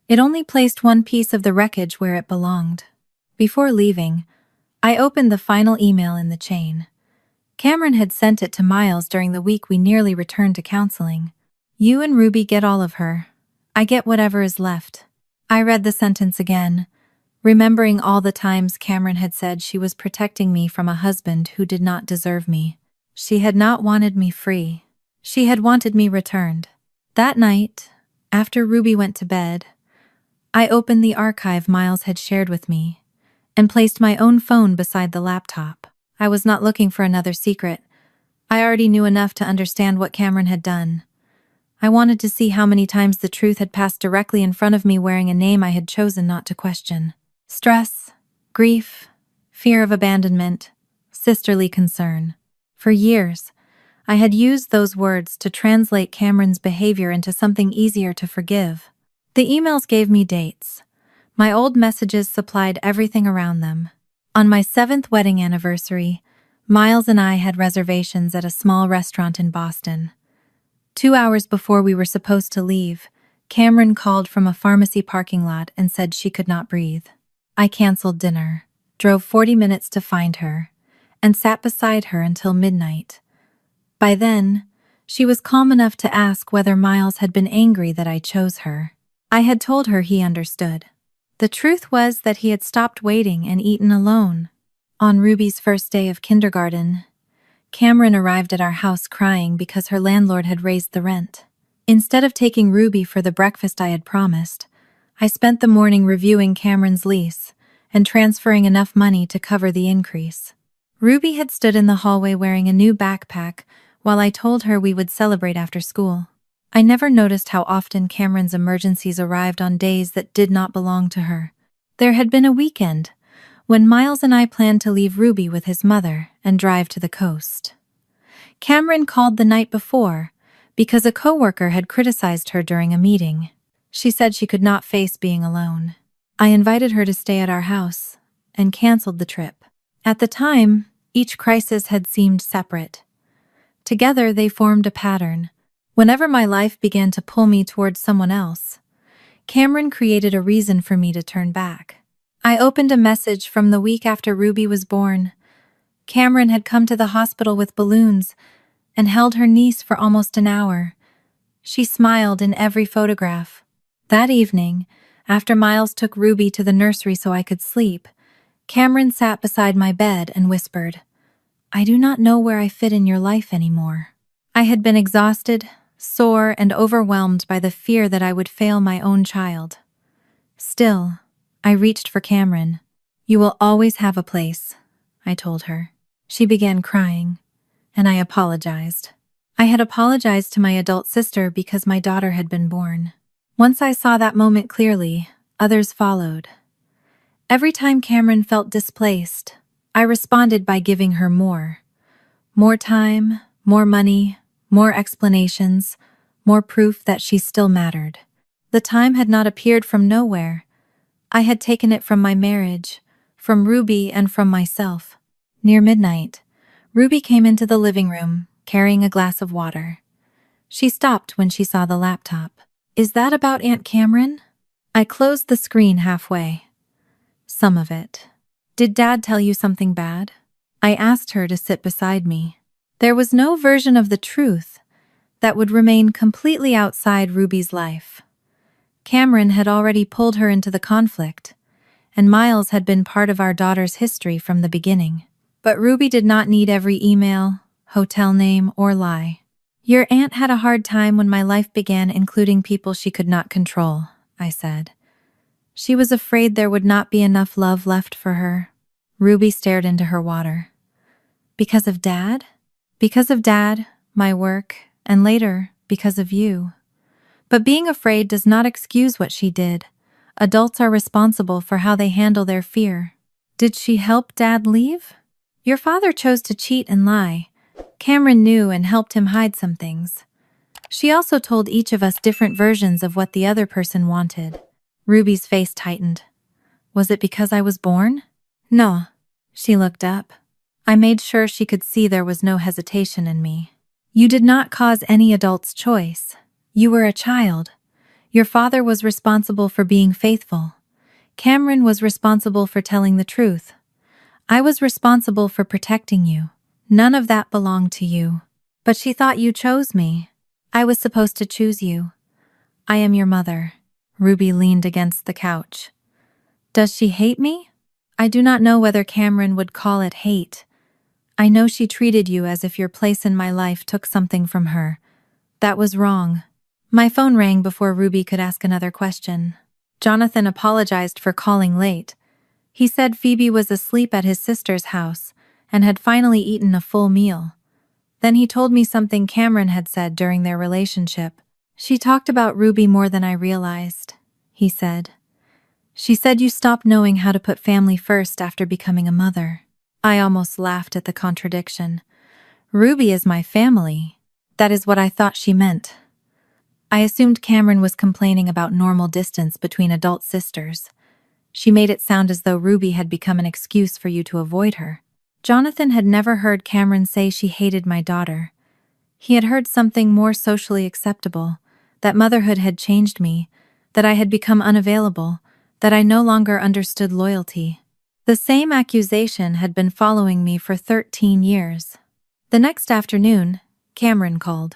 It only placed one piece of the wreckage where it belonged. Before leaving, I opened the final email in the chain. Cameron had sent it to Miles during the week we nearly returned to counseling. You and Ruby get all of her. I get whatever is left. I read the sentence again, remembering all the times Cameron had said she was protecting me from a husband who did not deserve me. She had not wanted me free. She had wanted me returned. That night, After Ruby went to bed, I opened the archive Miles had shared with me and placed my own phone beside the laptop. I was not looking for another secret. I already knew enough to understand what Cameron had done. I wanted to see how many times the truth had passed directly in front of me wearing a name I had chosen not to question. Stress, grief, fear of abandonment, sisterly concern. For years, I had used those words to translate Cameron's behavior into something easier to forgive. The emails gave me dates. My old messages supplied everything around them. On my 7th wedding anniversary, Miles and I had reservations at a small restaurant in Boston. 2 hours before we were supposed to leave, Cameron called from a pharmacy parking lot and said she could not breathe. I canceled dinner, drove 40 minutes to find her, and sat beside her until midnight. By then, she was calm enough to ask whether Miles had been angry that I chose her. I had told her he understood. The truth was that he had stopped waiting and eaten alone. On Ruby's first day of kindergarten, Cameron arrived at our house crying because her landlord had raised the rent. Instead of taking Ruby for the breakfast I had promised, I spent the morning reviewing Cameron's lease and transferring enough money to cover the increase. Ruby had stood in the hallway wearing a new backpack while I told her we would celebrate after school. I never noticed how often Cameron's emergencies arrived on days that did not belong to her. There had been a weekend when Miles and I planned to leave Ruby with his mother and drive to the coast. Cameron called the night before because a coworker had criticized her during a meeting. She said she could not face being alone. I invited her to stay at our house and canceled the trip. At the time, each crisis had seemed separate. Together, they formed a pattern. Whenever my life began to pull me towards someone else, Cameron created a reason for me to turn back. I opened a message from the week after Ruby was born. Cameron had come to the hospital with balloons and held her niece for almost an hour. She smiled in every photograph. That evening, after Miles took Ruby to the nursery so I could sleep, Cameron sat beside my bed and whispered, "I do not know where I fit in your life anymore." I had been exhausted, sore, and overwhelmed by the fear that I would fail my own child. Still, I reached for Cameron. "You will always have a place," I told her. She began crying, and I apologized. I had apologized to my adult sister because my daughter had been born. Once I saw that moment clearly, others followed. Every time Cameron felt displaced, I responded by giving her more. More time, more money, more explanations, more proof that she still mattered. The time had not appeared from nowhere. I had taken it from my marriage, from Ruby, and from myself. Near midnight, Ruby came into the living room, carrying a glass of water. She stopped when she saw the laptop. "Is that about Aunt Cameron?" I closed the screen halfway. "Some of it." "Did Dad tell you something bad?" I asked her to sit beside me. There was no version of the truth that would remain completely outside Ruby's life. Cameron had already pulled her into the conflict, and Miles had been part of our daughter's history from the beginning. But Ruby did not need every email, hotel name, or lie. "Your aunt had a hard time when my life began including people she could not control," I said. "She was afraid there would not be enough love left for her." Ruby stared into her water. "Because of Dad?" "Because of Dad, my work, and later, because of you. But being afraid does not excuse what she did. Adults are responsible for how they handle their fear." "Did she help Dad leave?" "Your father chose to cheat and lie. Cameron knew and helped him hide some things. She also told each of us different versions of what the other person wanted." Ruby's face tightened. "Was it because I was born?" "No." She looked up. I made sure she could see there was no hesitation in me. "You did not cause any adult's choice. You were a child. Your father was responsible for being faithful. Cameron was responsible for telling the truth. I was responsible for protecting you. None of that belonged to you. But she thought you chose me. I was supposed to choose you. I am your mother." Ruby leaned against the couch. "Does she hate me?" "I do not know whether Cameron would call it hate. I know she treated you as if your place in my life took something from her. That was wrong." My phone rang before Ruby could ask another question. Jonathan apologized for calling late. He said Phoebe was asleep at his sister's house and had finally eaten a full meal. Then he told me something Cameron had said during their relationship. She talked about Ruby more than I realized, he said. She said you stopped knowing how to put family first after becoming a mother. I almost laughed at the contradiction. Ruby is my family. That is what I thought she meant. I assumed Cameron was complaining about normal distance between adult sisters. She made it sound as though Ruby had become an excuse for you to avoid her. Jonathan had never heard Cameron say she hated my daughter. He had heard something more socially acceptable, that motherhood had changed me, that I had become unavailable, that I no longer understood loyalty. The same accusation had been following me for 13 years. The next afternoon, Cameron called.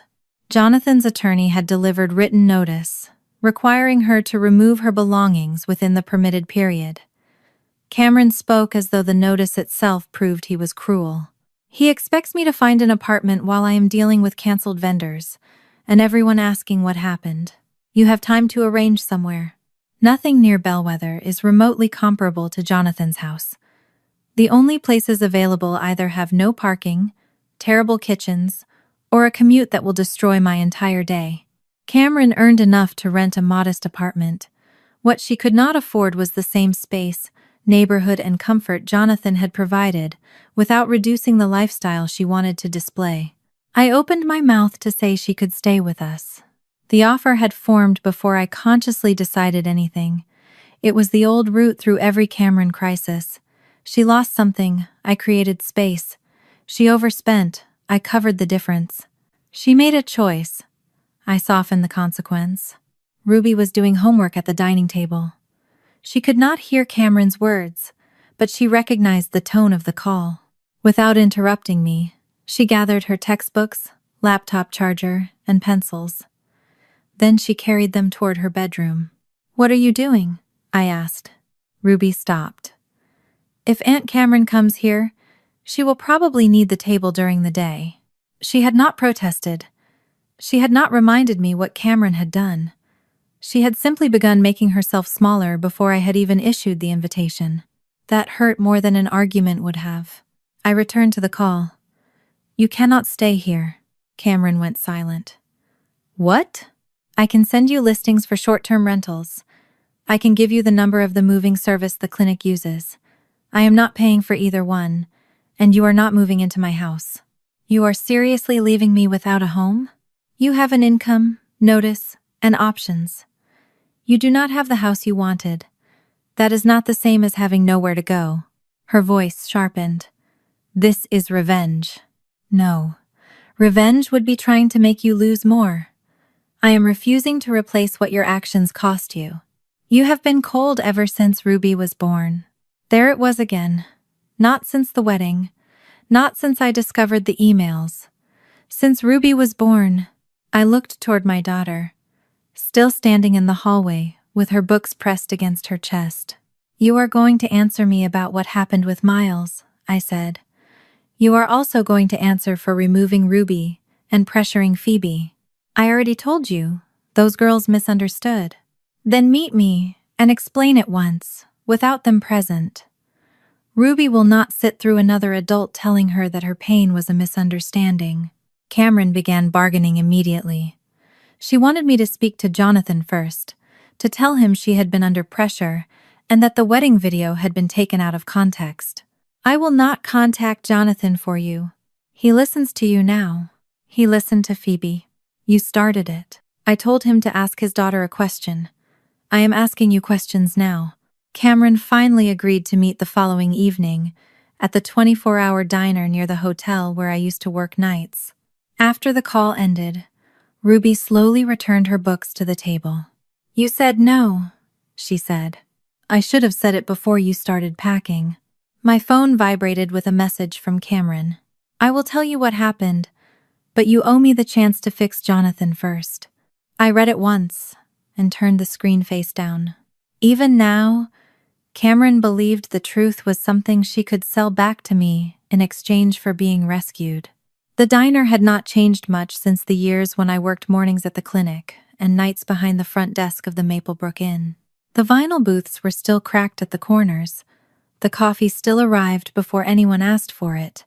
Jonathan's attorney had delivered written notice, requiring her to remove her belongings within the permitted period. Cameron spoke as though the notice itself proved he was cruel. He expects me to find an apartment while I am dealing with canceled vendors, and everyone asking what happened. You have time to arrange somewhere. Nothing near Bellwether is remotely comparable to Jonathan's house. The only places available either have no parking, terrible kitchens, or a commute that will destroy my entire day. Cameron earned enough to rent a modest apartment. What she could not afford was the same space, neighborhood, and comfort Jonathan had provided, without reducing the lifestyle she wanted to display. I opened my mouth to say she could stay with us. The offer had formed before I consciously decided anything. It was the old route through every Cameron crisis. She lost something, I created space. She overspent, I covered the difference. She made a choice. I softened the consequence. Ruby was doing homework at the dining table. She could not hear Cameron's words, but she recognized the tone of the call. Without interrupting me, she gathered her textbooks, laptop charger, and pencils. Then she carried them toward her bedroom. "What are you doing?" I asked. Ruby stopped. "If Aunt Cameron comes here, she will probably need the table during the day." She had not protested. She had not reminded me what Cameron had done. She had simply begun making herself smaller before I had even issued the invitation. That hurt more than an argument would have. I returned to the call. "You cannot stay here." Cameron went silent. "What?" "I can send you listings for short-term rentals. I can give you the number of the moving service the clinic uses. I am not paying for either one, and you are not moving into my house." "You are seriously leaving me without a home?" "You have an income, notice, and options. You do not have the house you wanted. That is not the same as having nowhere to go." Her voice sharpened. "This is revenge." "No. Revenge would be trying to make you lose more. I am refusing to replace what your actions cost you. You have been cold ever since Ruby was born." There it was again. Not since the wedding. Not since I discovered the emails. Since Ruby was born. I looked toward my daughter, still standing in the hallway with her books pressed against her chest. "You are going to answer me about what happened with Miles," I said. "You are also going to answer for removing Ruby and pressuring Phoebe. I already told you, those girls misunderstood." "Then meet me and explain it once, without them present." Ruby will not sit through another adult telling her that her pain was a misunderstanding. Cameron began bargaining immediately. She wanted me to speak to Jonathan first, to tell him she had been under pressure and that the wedding video had been taken out of context. "I will not contact Jonathan for you. He listens to you now. He listened to Phoebe. You started it." I told him to ask his daughter a question. "I am asking you questions now." Cameron finally agreed to meet the following evening at the 24-hour diner near the hotel where I used to work nights. After the call ended, Ruby slowly returned her books to the table. "You said no," she said. "I should have said it before you started packing." My phone vibrated with a message from Cameron. "I will tell you what happened, but you owe me the chance to fix Jonathan first." I read it once and turned the screen face down. Even now, Cameron believed the truth was something she could sell back to me in exchange for being rescued. The diner had not changed much since the years when I worked mornings at the clinic and nights behind the front desk of the Maplebrook Inn. The vinyl booths were still cracked at the corners. The coffee still arrived before anyone asked for it,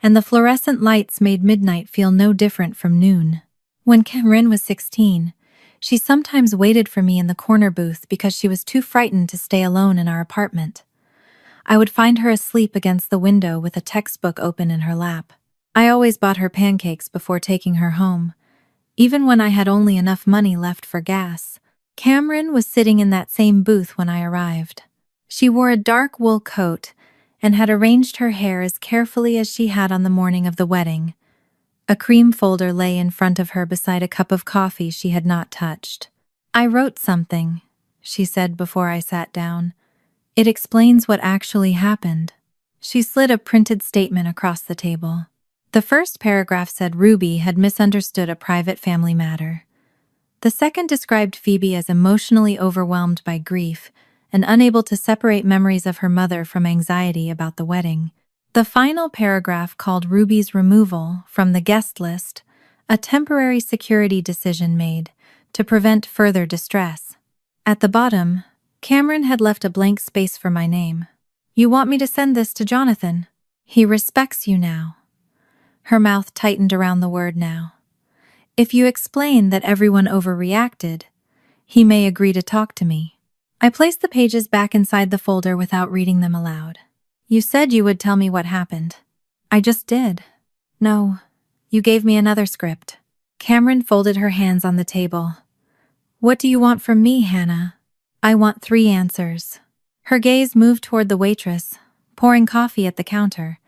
and the fluorescent lights made midnight feel no different from noon. When Cameron was 16, she sometimes waited for me in the corner booth because she was too frightened to stay alone in our apartment. I would find her asleep against the window with a textbook open in her lap. I always bought her pancakes before taking her home, even when I had only enough money left for gas. Cameron was sitting in that same booth when I arrived. She wore a dark wool coat and had arranged her hair as carefully as she had on the morning of the wedding. A cream folder lay in front of her beside a cup of coffee she had not touched. "I wrote something," she said before I sat down. "It explains what actually happened." She slid a printed statement across the table. The first paragraph said Ruby had misunderstood a private family matter. The second described Phoebe as emotionally overwhelmed by grief and unable to separate memories of her mother from anxiety about the wedding. The final paragraph called Ruby's removal from the guest list a temporary security decision made to prevent further distress. At the bottom, Cameron had left a blank space for my name. "You want me to send this to Jonathan? He respects you now." Her mouth tightened around the word now. "If you explain that everyone overreacted, he may agree to talk to me." I placed the pages back inside the folder without reading them aloud. "You said you would tell me what happened." "I just did." "No, you gave me another script." Cameron folded her hands on the table. "What do you want from me, Hannah?" "I want 3 answers." Her gaze moved toward the waitress, pouring coffee at the counter,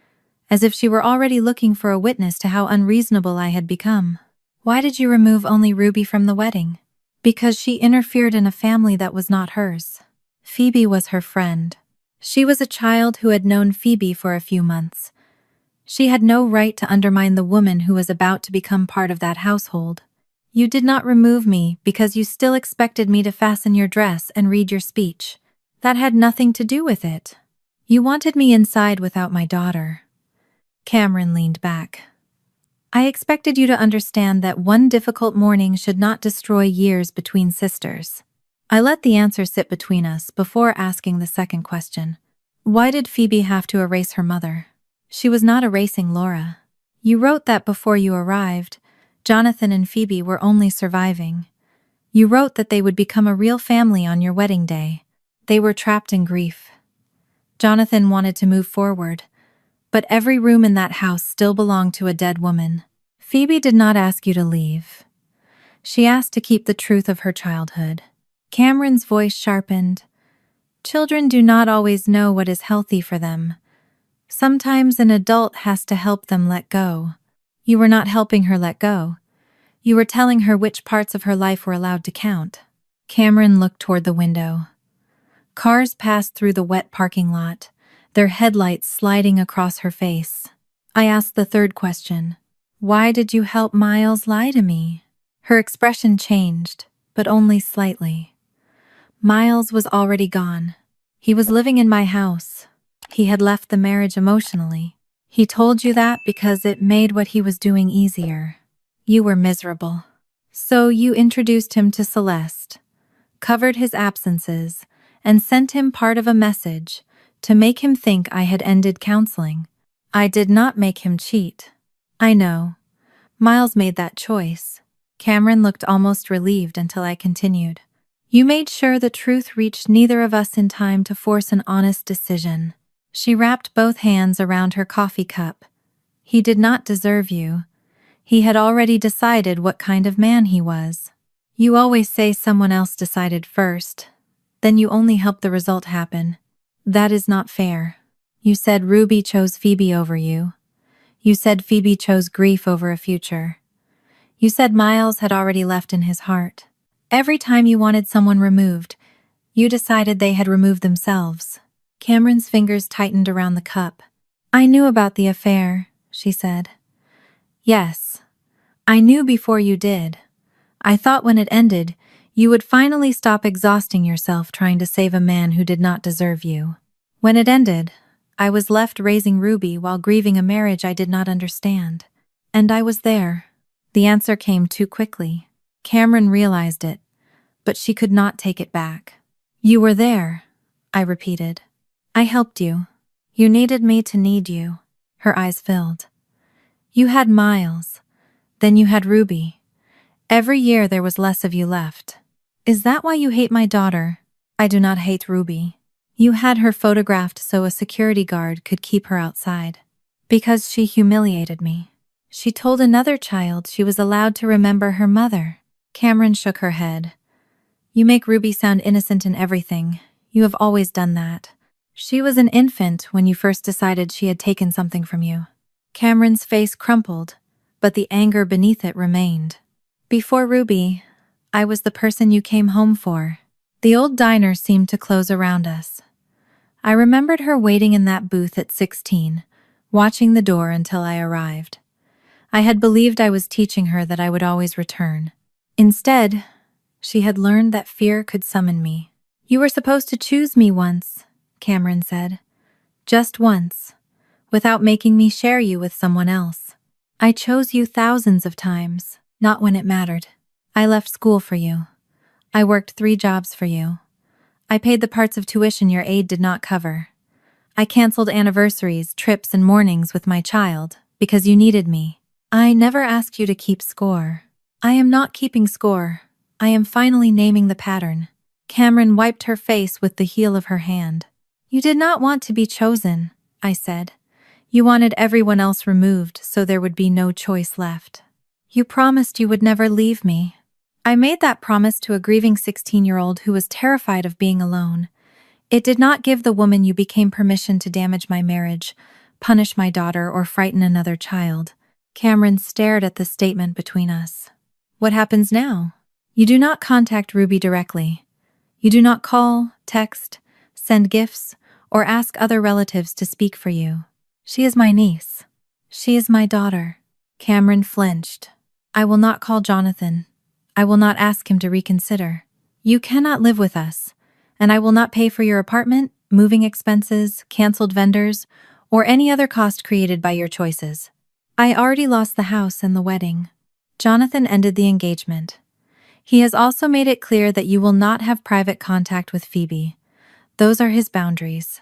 as if she were already looking for a witness to how unreasonable I had become. "Why did you remove only Ruby from the wedding?" "Because she interfered in a family that was not hers. Phoebe was her friend. She was a child who had known Phoebe for a few months. She had no right to undermine the woman who was about to become part of that household. You did not remove me because you still expected me to fasten your dress and read your speech. That had nothing to do with it. You wanted me inside without my daughter." Cameron leaned back. "I expected you to understand that one difficult morning should not destroy years between sisters." I let the answer sit between us before asking the second question. "Why did Phoebe have to erase her mother?" "She was not erasing Laura. You wrote that before you arrived, Jonathan and Phoebe were only surviving. You wrote that they would become a real family on your wedding day. They were trapped in grief. Jonathan wanted to move forward, but every room in that house still belonged to a dead woman. Phoebe did not ask you to leave. She asked to keep the truth of her childhood." Cameron's voice sharpened. "Children do not always know what is healthy for them. Sometimes an adult has to help them let go." "You were not helping her let go. You were telling her which parts of her life were allowed to count." Cameron looked toward the window. Cars passed through the wet parking lot, their headlights sliding across her face. I asked the third question. "Why did you help Miles lie to me?" Her expression changed, but only slightly. "Miles was already gone. He was living in my house. He had left the marriage emotionally. He told you that because it made what he was doing easier. You were miserable. So you introduced him to Celeste, covered his absences, and sent him part of a message to make him think I had ended counseling. I did not make him cheat. I know. Miles made that choice." Cameron looked almost relieved until I continued. "You made sure the truth reached neither of us in time to force an honest decision." She wrapped both hands around her coffee cup. "He did not deserve you. He had already decided what kind of man he was. You always say someone else decided first, then you only help the result happen. That is not fair. You said Ruby chose Phoebe over you. You said Phoebe chose grief over a future. You said Miles had already left in his heart. Every time you wanted someone removed, you decided they had removed themselves." Cameron's fingers tightened around the cup. "I knew about the affair," she said. "Yes, I knew before you did. I thought when it ended, you would finally stop exhausting yourself trying to save a man who did not deserve you. When it ended, I was left raising Ruby while grieving a marriage I did not understand. And I was there." The answer came too quickly. Cameron realized it, but she could not take it back. You were there, I repeated. I helped you. You needed me to need you. Her eyes filled. You had Miles. Then you had Ruby. Every year there was less of you left. Is that why you hate my daughter? I do not hate Ruby. You had her photographed so a security guard could keep her outside. Because she humiliated me. She told another child she was allowed to remember her mother. Cameron shook her head. You make Ruby sound innocent in everything. You have always done that. She was an infant when you first decided she had taken something from you. Cameron's face crumpled, but the anger beneath it remained. Before Ruby, I was the person you came home for. The old diner seemed to close around us. I remembered her waiting in that booth at 16, watching the door until I arrived. I had believed I was teaching her that I would always return. Instead, she had learned that fear could summon me. You were supposed to choose me once, Cameron said. Just once, without making me share you with someone else. I chose you thousands of times, not when it mattered. I left school for you. I worked 3 jobs for you. I paid the parts of tuition your aide did not cover. I canceled anniversaries, trips, and mornings with my child because you needed me. I never asked you to keep score. I am not keeping score. I am finally naming the pattern. Cameron wiped her face with the heel of her hand. You did not want to be chosen, I said. You wanted everyone else removed so there would be no choice left. You promised you would never leave me. I made that promise to a grieving 16-year-old who was terrified of being alone. It did not give the woman you became permission to damage my marriage, punish my daughter, or frighten another child. Cameron stared at the statement between us. What happens now? You do not contact Ruby directly. You do not call, text, send gifts, or ask other relatives to speak for you. She is my niece. She is my daughter. Cameron flinched. I will not call Jonathan. I will not ask him to reconsider. You cannot live with us, and I will not pay for your apartment, moving expenses, canceled vendors, or any other cost created by your choices. I already lost the house and the wedding. Jonathan ended the engagement. He has also made it clear that you will not have private contact with Phoebe. Those are his boundaries.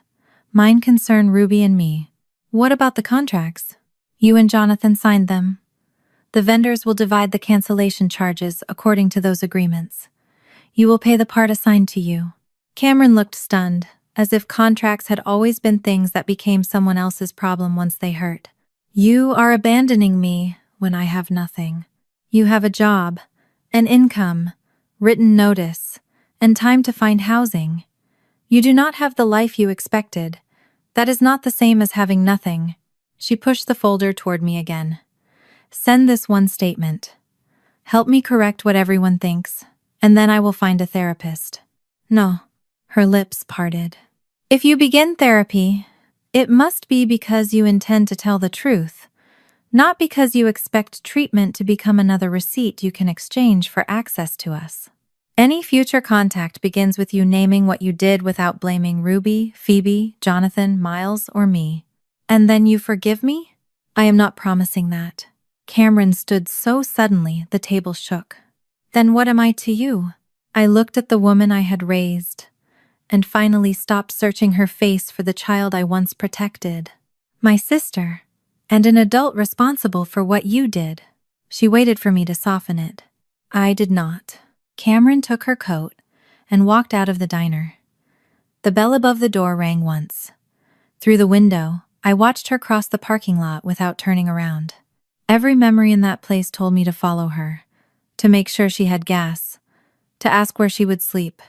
Mine concern Ruby and me. What about the contracts? You and Jonathan signed them. The vendors will divide the cancellation charges according to those agreements. You will pay the part assigned to you. Cameron looked stunned, as if contracts had always been things that became someone else's problem once they hurt. You are abandoning me when I have nothing. You have a job, an income, written notice, and time to find housing. You do not have the life you expected. That is not the same as having nothing. She pushed the folder toward me again. Send this one statement. Help me correct what everyone thinks, and then I will find a therapist. No. Her lips parted. If you begin therapy, it must be because you intend to tell the truth, not because you expect treatment to become another receipt you can exchange for access to us. Any future contact begins with you naming what you did without blaming Ruby, Phoebe, Jonathan, Miles, or me. And then you forgive me? I am not promising that. Cameron stood so suddenly the table shook. Then what am I to you? I looked at the woman I had raised, and finally stopped searching her face for the child I once protected. My sister, and an adult responsible for what you did. She waited for me to soften it. I did not. Cameron took her coat and walked out of the diner. The bell above the door rang once. Through the window, I watched her cross the parking lot without turning around. Every memory in that place told me to follow her, to make sure she had gas, to ask where she would sleep,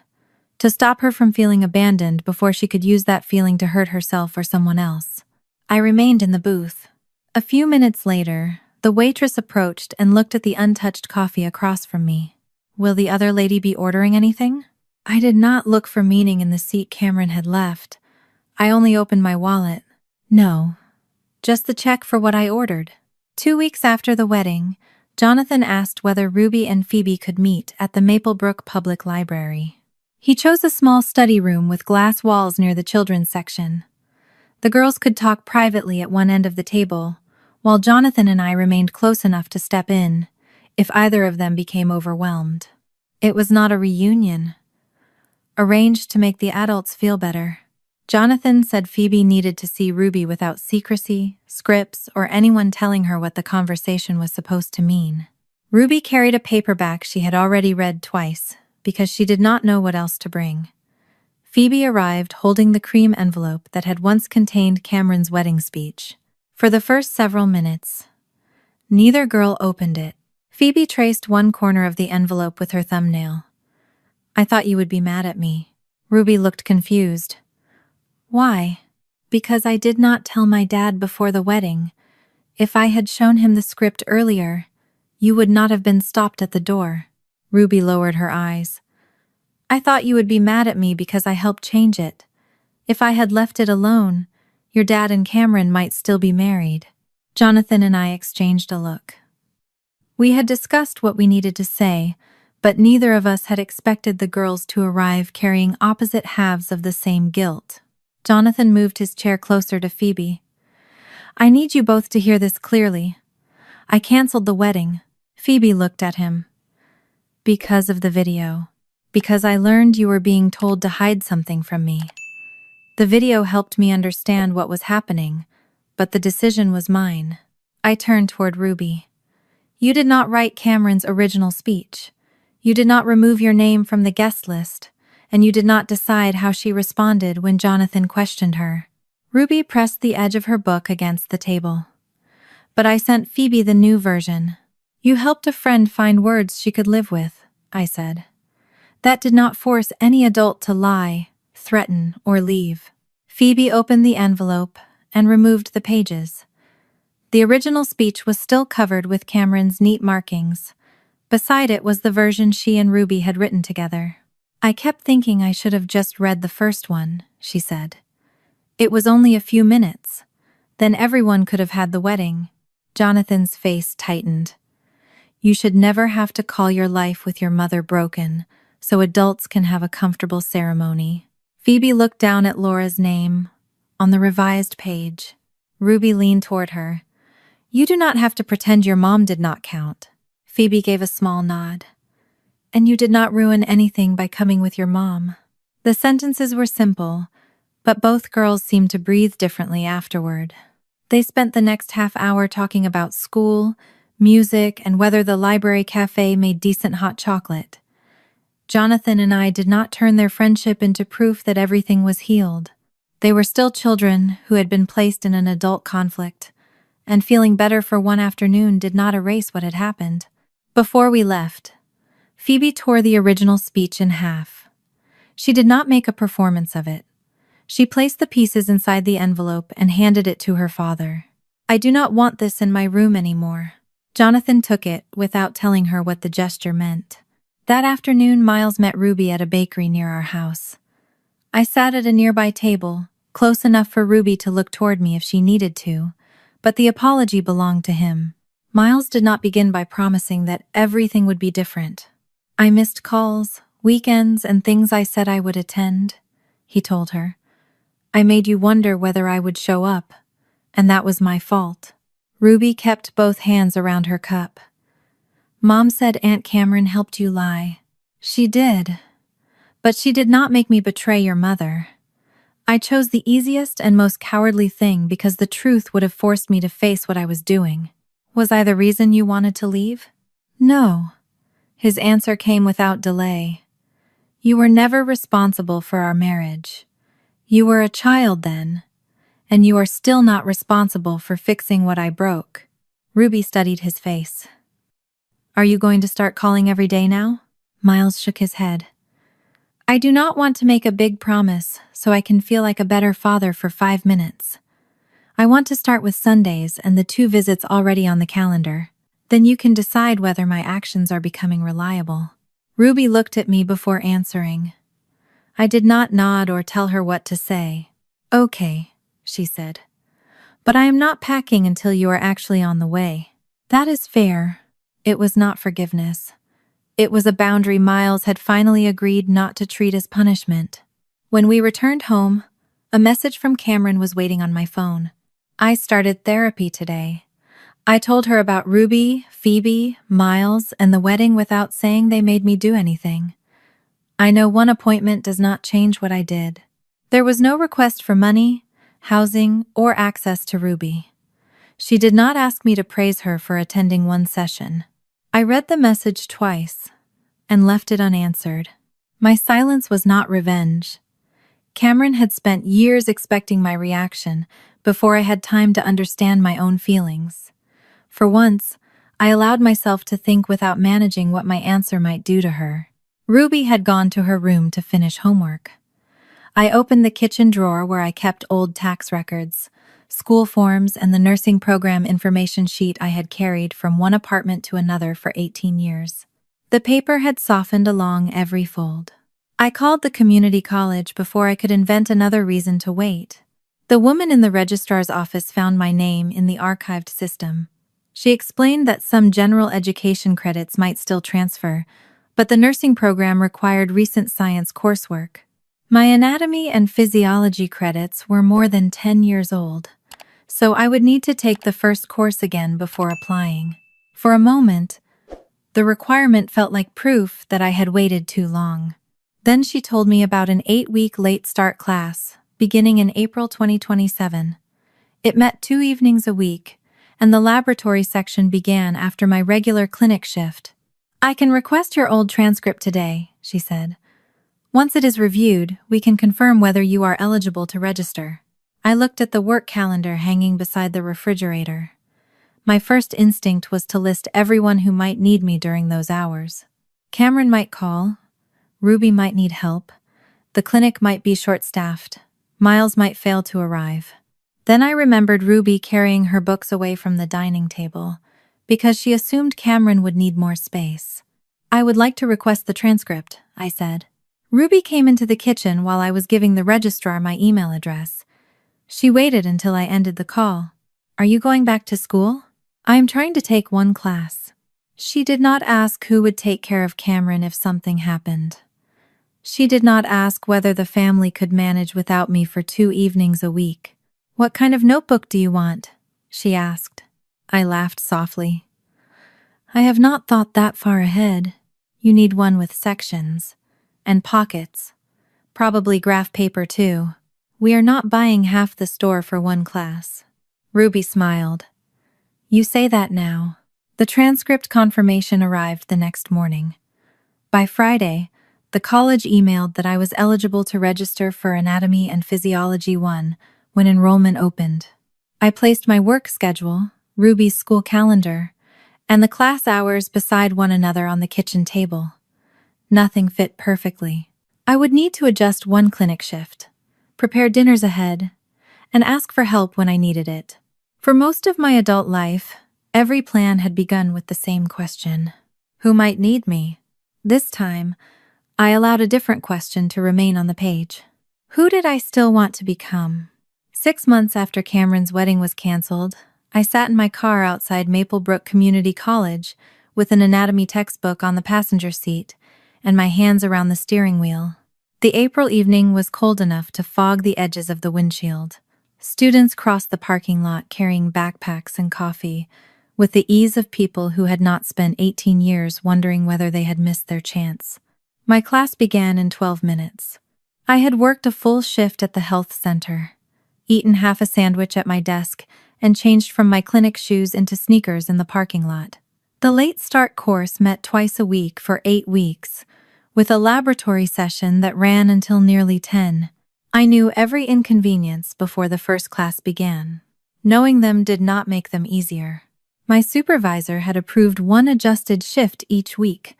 to stop her from feeling abandoned before she could use that feeling to hurt herself or someone else. I remained in the booth. A few minutes later, the waitress approached and looked at the untouched coffee across from me. Will the other lady be ordering anything? I did not look for meaning in the seat Cameron had left. I only opened my wallet. No, just the check for what I ordered. 2 weeks after the wedding, Jonathan asked whether Ruby and Phoebe could meet at the Maplebrook Public Library. He chose a small study room with glass walls near the children's section. The girls could talk privately at one end of the table, while Jonathan and I remained close enough to step in, if either of them became overwhelmed. It was not a reunion, arranged to make the adults feel better. Jonathan said Phoebe needed to see Ruby without secrecy, scripts, or anyone telling her what the conversation was supposed to mean. Ruby carried a paperback she had already read twice, because she did not know what else to bring. Phoebe arrived holding the cream envelope that had once contained Cameron's wedding speech. For the first several minutes, neither girl opened it. Phoebe traced one corner of the envelope with her thumbnail. "I thought you would be mad at me." Ruby looked confused. "Why?" "Because I did not tell my dad before the wedding. If I had shown him the script earlier, you would not have been stopped at the door." Ruby lowered her eyes. "I thought you would be mad at me because I helped change it. If I had left it alone, your dad and Cameron might still be married." Jonathan and I exchanged a look. We had discussed what we needed to say, but neither of us had expected the girls to arrive carrying opposite halves of the same guilt. Jonathan moved his chair closer to Phoebe. "I need you both to hear this clearly. I canceled the wedding." Phoebe looked at him. "Because of the video. Because I learned you were being told to hide something from me. The video helped me understand what was happening, but the decision was mine." I turned toward Ruby. "You did not write Cameron's original speech. You did not remove your name from the guest list, and you did not decide how she responded when Jonathan questioned her." Ruby pressed the edge of her book against the table. "But I sent Phoebe the new version. You helped a friend find words she could live with," I said. "That did not force any adult to lie, threaten, or leave." Phoebe opened the envelope and removed the pages. The original speech was still covered with Cameron's neat markings. Beside it was the version she and Ruby had written together. "I kept thinking I should have just read the first one," she said. "It was only a few minutes. Then everyone could have had the wedding." Jonathan's face tightened. "You should never have to call your life with your mother broken, so adults can have a comfortable ceremony." Phoebe looked down at Laura's name on the revised page. Ruby leaned toward her. "You do not have to pretend your mom did not count." Phoebe gave a small nod. "And you did not ruin anything by coming with your mom." The sentences were simple, but both girls seemed to breathe differently afterward. They spent the next half hour talking about school, music, and whether the library cafe made decent hot chocolate. Jonathan and I did not turn their friendship into proof that everything was healed. They were still children who had been placed in an adult conflict, and feeling better for one afternoon did not erase what had happened. Before we left, Phoebe tore the original speech in half. She did not make a performance of it. She placed the pieces inside the envelope and handed it to her father. "I do not want this in my room anymore." Jonathan took it without telling her what the gesture meant. That afternoon, Miles met Ruby at a bakery near our house. I sat at a nearby table, close enough for Ruby to look toward me if she needed to, but the apology belonged to him. Miles did not begin by promising that everything would be different. "I missed calls, weekends, and things I said I would attend," he told her. "I made you wonder whether I would show up, and that was my fault." Ruby kept both hands around her cup. "Mom said Aunt Cameron helped you lie." "She did. But she did not make me betray your mother. I chose the easiest and most cowardly thing because the truth would have forced me to face what I was doing." "Was I the reason you wanted to leave?" "No." His answer came without delay. "You were never responsible for our marriage. You were a child then, and you are still not responsible for fixing what I broke." Ruby studied his face. "Are you going to start calling every day now?" Miles shook his head. "I do not want to make a big promise so I can feel like a better father for 5 minutes. I want to start with Sundays and the 2 visits already on the calendar. Then you can decide whether my actions are becoming reliable." Ruby looked at me before answering. I did not nod or tell her what to say. "Okay," she said. "But I am not packing until you are actually on the way." That is fair. It was not forgiveness. It was a boundary Miles had finally agreed not to treat as punishment. When we returned home, a message from Cameron was waiting on my phone. "I started therapy today. I told her about Ruby, Phoebe, Miles, and the wedding without saying they made me do anything. I know one appointment does not change what I did. There was no request for money, housing, or access to Ruby. She did not ask me to praise her for attending one session. I read the message twice and left it unanswered. My silence was not revenge. Cameron had spent years expecting my reaction before I had time to understand my own feelings. For once, I allowed myself to think without managing what my answer might do to her. Ruby had gone to her room to finish homework. I opened the kitchen drawer where I kept old tax records, school forms, and the nursing program information sheet I had carried from one apartment to another for 18 years. The paper had softened along every fold. I called the community college before I could invent another reason to wait. The woman in the registrar's office found my name in the archived system. She explained that some general education credits might still transfer, but the nursing program required recent science coursework. My anatomy and physiology credits were more than 10 years old, so I would need to take the first course again before applying. For a moment, the requirement felt like proof that I had waited too long. Then she told me about an 8-week late start class, beginning in April 2027. It met 2 evenings a week, and the laboratory section began after my regular clinic shift. "I can request your old transcript today," she said. "Once it is reviewed, we can confirm whether you are eligible to register." I looked at the work calendar hanging beside the refrigerator. My first instinct was to list everyone who might need me during those hours. Cameron might call, Ruby might need help, the clinic might be short-staffed, Miles might fail to arrive. Then I remembered Ruby carrying her books away from the dining table, because she assumed Cameron would need more space. "I would like to request the transcript," I said. Ruby came into the kitchen while I was giving the registrar my email address. She waited until I ended the call. "Are you going back to school?" "I am trying to take one class." She did not ask who would take care of Cameron if something happened. She did not ask whether the family could manage without me for 2 evenings a week. "What kind of notebook do you want?" she asked. I laughed softly. "I have not thought that far ahead. You need one with sections. And pockets. Probably graph paper too. We are not buying half the store for one class." Ruby smiled. "You say that now." The transcript confirmation arrived the next morning. By Friday, the college emailed that I was eligible to register for Anatomy and Physiology 1 when enrollment opened. I placed my work schedule, Ruby's school calendar, and the class hours beside one another on the kitchen table. Nothing fit perfectly. I would need to adjust one clinic shift, prepare dinners ahead, and ask for help when I needed it. For most of my adult life, every plan had begun with the same question: who might need me? This time, I allowed a different question to remain on the page. Who did I still want to become? 6 months after Cameron's wedding was canceled, I sat in my car outside Maplebrook Community College with an anatomy textbook on the passenger seat and my hands around the steering wheel. The April evening was cold enough to fog the edges of the windshield. Students crossed the parking lot carrying backpacks and coffee, with the ease of people who had not spent 18 years wondering whether they had missed their chance. My class began in 12 minutes. I had worked a full shift at the health center, eaten half a sandwich at my desk, and changed from my clinic shoes into sneakers in the parking lot. The late start course met twice a week for 8 weeks, with a laboratory session that ran until nearly 10. I knew every inconvenience before the first class began. Knowing them did not make them easier. My supervisor had approved one adjusted shift each week,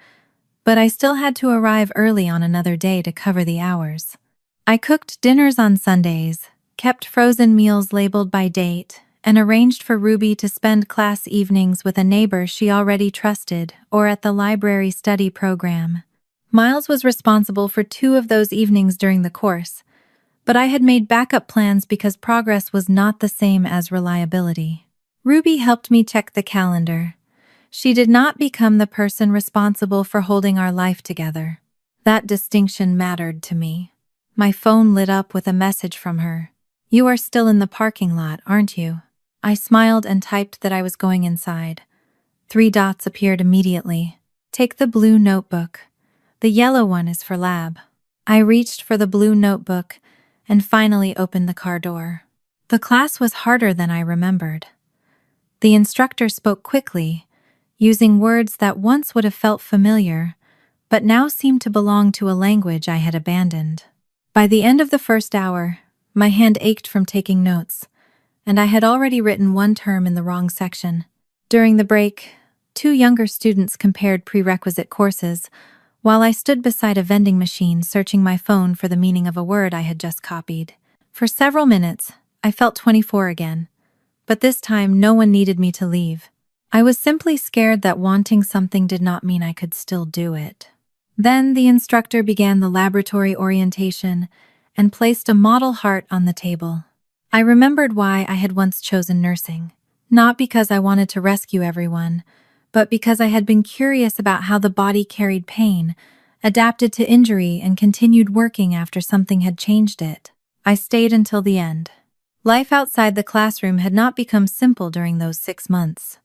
but I still had to arrive early on another day to cover the hours. I cooked dinners on Sundays, kept frozen meals labeled by date, and arranged for Ruby to spend class evenings with a neighbor she already trusted or at the library study program. Miles was responsible for 2 of those evenings during the course, but I had made backup plans because progress was not the same as reliability. Ruby helped me check the calendar. She did not become the person responsible for holding our life together. That distinction mattered to me. My phone lit up with a message from her. "You are still in the parking lot, aren't you?" I smiled and typed that I was going inside. 3 dots appeared immediately. Take the blue notebook. The yellow one is for lab. I reached for the blue notebook and finally opened the car door. The class was harder than I remembered. The instructor spoke quickly, using words that once would have felt familiar, but now seemed to belong to a language I had abandoned. By the end of the first hour, my hand ached from taking notes, and I had already written one term in the wrong section. During the break, 2 younger students compared prerequisite courses, while I stood beside a vending machine searching my phone for the meaning of a word I had just copied. For several minutes, I felt 24 again, but this time no one needed me to leave. I was simply scared that wanting something did not mean I could still do it. Then the instructor began the laboratory orientation and placed a model heart on the table. I remembered why I had once chosen nursing, not because I wanted to rescue everyone, but because I had been curious about how the body carried pain, adapted to injury, and continued working after something had changed it. I stayed until the end. Life outside the classroom had not become simple during those 6 months.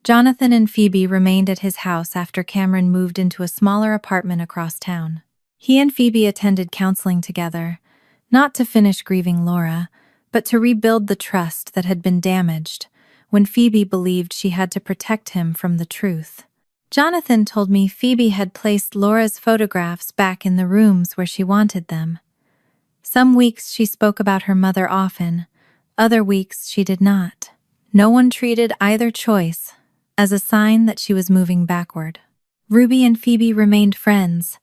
Jonathan and Phoebe remained at his house after Cameron moved into a smaller apartment across town. He and Phoebe attended counseling together, not to finish grieving Laura, but to rebuild the trust that had been damaged when Phoebe believed she had to protect him from the truth. Jonathan told me Phoebe had placed Laura's photographs back in the rooms where she wanted them. Some weeks she spoke about her mother often, other weeks she did not. No one treated either choice as a sign that she was moving backward. Ruby and Phoebe remained friends.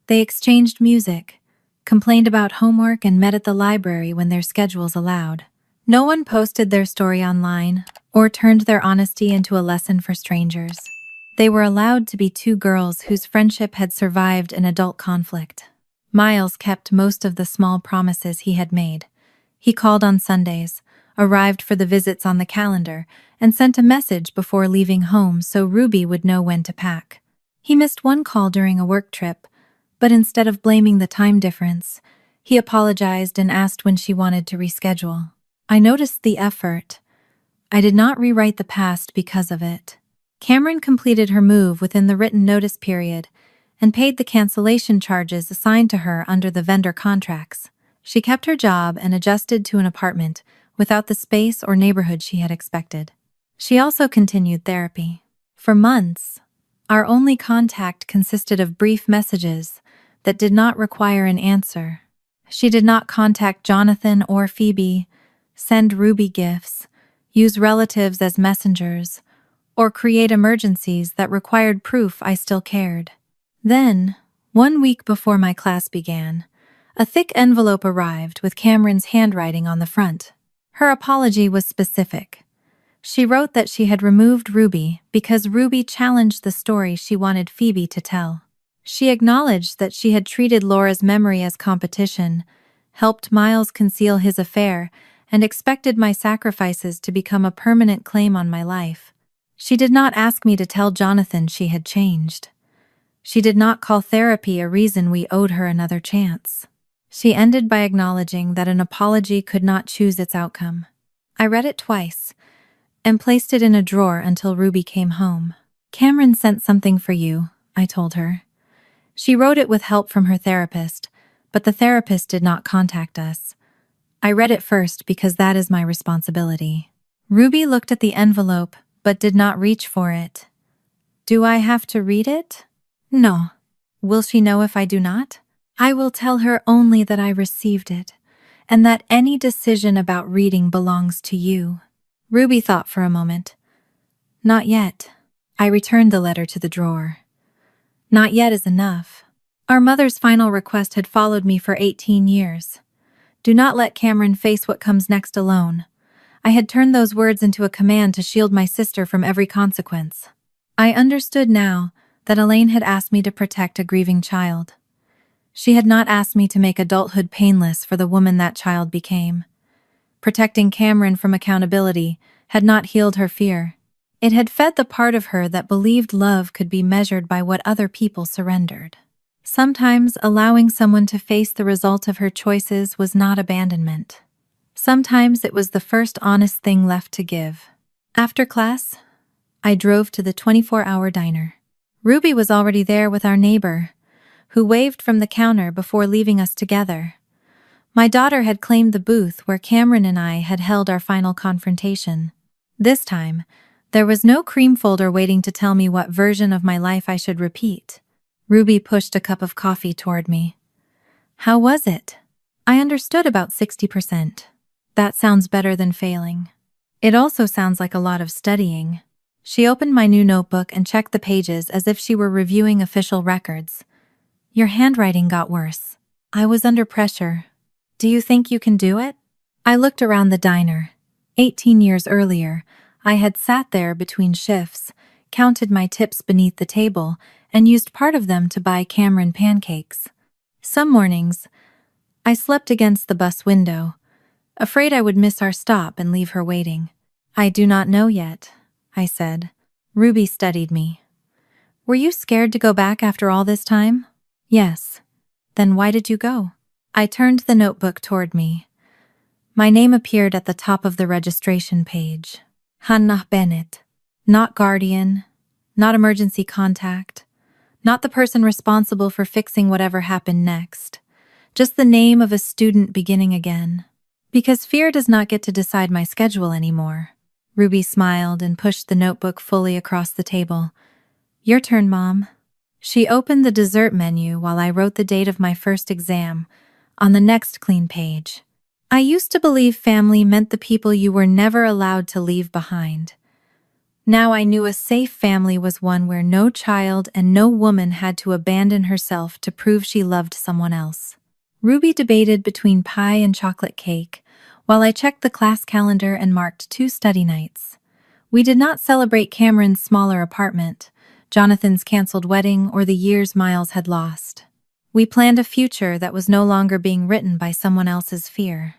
They exchanged music, complained about homework, and met at the library when their schedules allowed. No one posted their story online or turned their honesty into a lesson for strangers. They were allowed to be 2 girls whose friendship had survived an adult conflict. Miles kept most of the small promises he had made. He called on Sundays, arrived for the visits on the calendar, and sent a message before leaving home so Ruby would know when to pack. He missed one call during a work trip, but instead of blaming the time difference, he apologized and asked when she wanted to reschedule. I noticed the effort. I did not rewrite the past because of it. Cameron completed her move within the written notice period and paid the cancellation charges assigned to her under the vendor contracts. She kept her job and adjusted to an apartment without the space or neighborhood she had expected. She also continued therapy. For months, our only contact consisted of brief messages that did not require an answer. She did not contact Jonathan or Phoebe, send Ruby gifts, use relatives as messengers, or create emergencies that required proof I still cared. Then, 1 week before my class began, a thick envelope arrived with Cameron's handwriting on the front. Her apology was specific. She wrote that she had removed Ruby because Ruby challenged the story she wanted Phoebe to tell. She acknowledged that she had treated Laura's memory as competition, helped Miles conceal his affair, and expected my sacrifices to become a permanent claim on my life. She did not ask me to tell Jonathan she had changed. She did not call therapy a reason we owed her another chance. She ended by acknowledging that an apology could not choose its outcome. I read it twice and placed it in a drawer until Ruby came home. Cameron sent something for you, I told her. She wrote it with help from her therapist, but the therapist did not contact us. I read it first because that is my responsibility. Ruby looked at the envelope but did not reach for it. Do I have to read it? No. Will she know if I do not? I will tell her only that I received it, and that any decision about reading belongs to you. Ruby thought for a moment. Not yet. I returned the letter to the drawer. Not yet is enough. Our mother's final request had followed me for 18 years. Do not let Cameron face what comes next alone. I had turned those words into a command to shield my sister from every consequence. I understood now that Elaine had asked me to protect a grieving child. She had not asked me to make adulthood painless for the woman that child became. Protecting Cameron from accountability had not healed her fear. It had fed the part of her that believed love could be measured by what other people surrendered. Sometimes allowing someone to face the result of her choices was not abandonment. Sometimes it was the first honest thing left to give. After class, I drove to the 24-hour diner. Ruby was already there with our neighbor, who waved from the counter before leaving us together. My daughter had claimed the booth where Cameron and I had held our final confrontation. This time, there was no cream folder waiting to tell me what version of my life I should repeat. Ruby pushed a cup of coffee toward me. How was it? I understood about 60%. That sounds better than failing. It also sounds like a lot of studying. She opened my new notebook and checked the pages as if she were reviewing official records. Your handwriting got worse. I was under pressure. Do you think you can do it? I looked around the diner. 18 years earlier, I had sat there between shifts, counted my tips beneath the table, and used part of them to buy Cameron pancakes. Some mornings, I slept against the bus window, afraid I would miss our stop and leave her waiting. I do not know yet, I said. Ruby studied me. Were you scared to go back after all this time? Yes. Then why did you go? I turned the notebook toward me. My name appeared at the top of the registration page. Hannah Bennett. Not guardian, not emergency contact, not the person responsible for fixing whatever happened next. Just the name of a student beginning again. Because fear does not get to decide my schedule anymore. Ruby smiled and pushed the notebook fully across the table. Your turn, Mom. She opened the dessert menu while I wrote the date of my first exam on the next clean page. I used to believe family meant the people you were never allowed to leave behind. Now I knew a safe family was one where no child and no woman had to abandon herself to prove she loved someone else. Ruby debated between pie and chocolate cake, while I checked the class calendar and marked 2 study nights. We did not celebrate Cameron's smaller apartment, Jonathan's canceled wedding, or the years Miles had lost. We planned a future that was no longer being written by someone else's fear.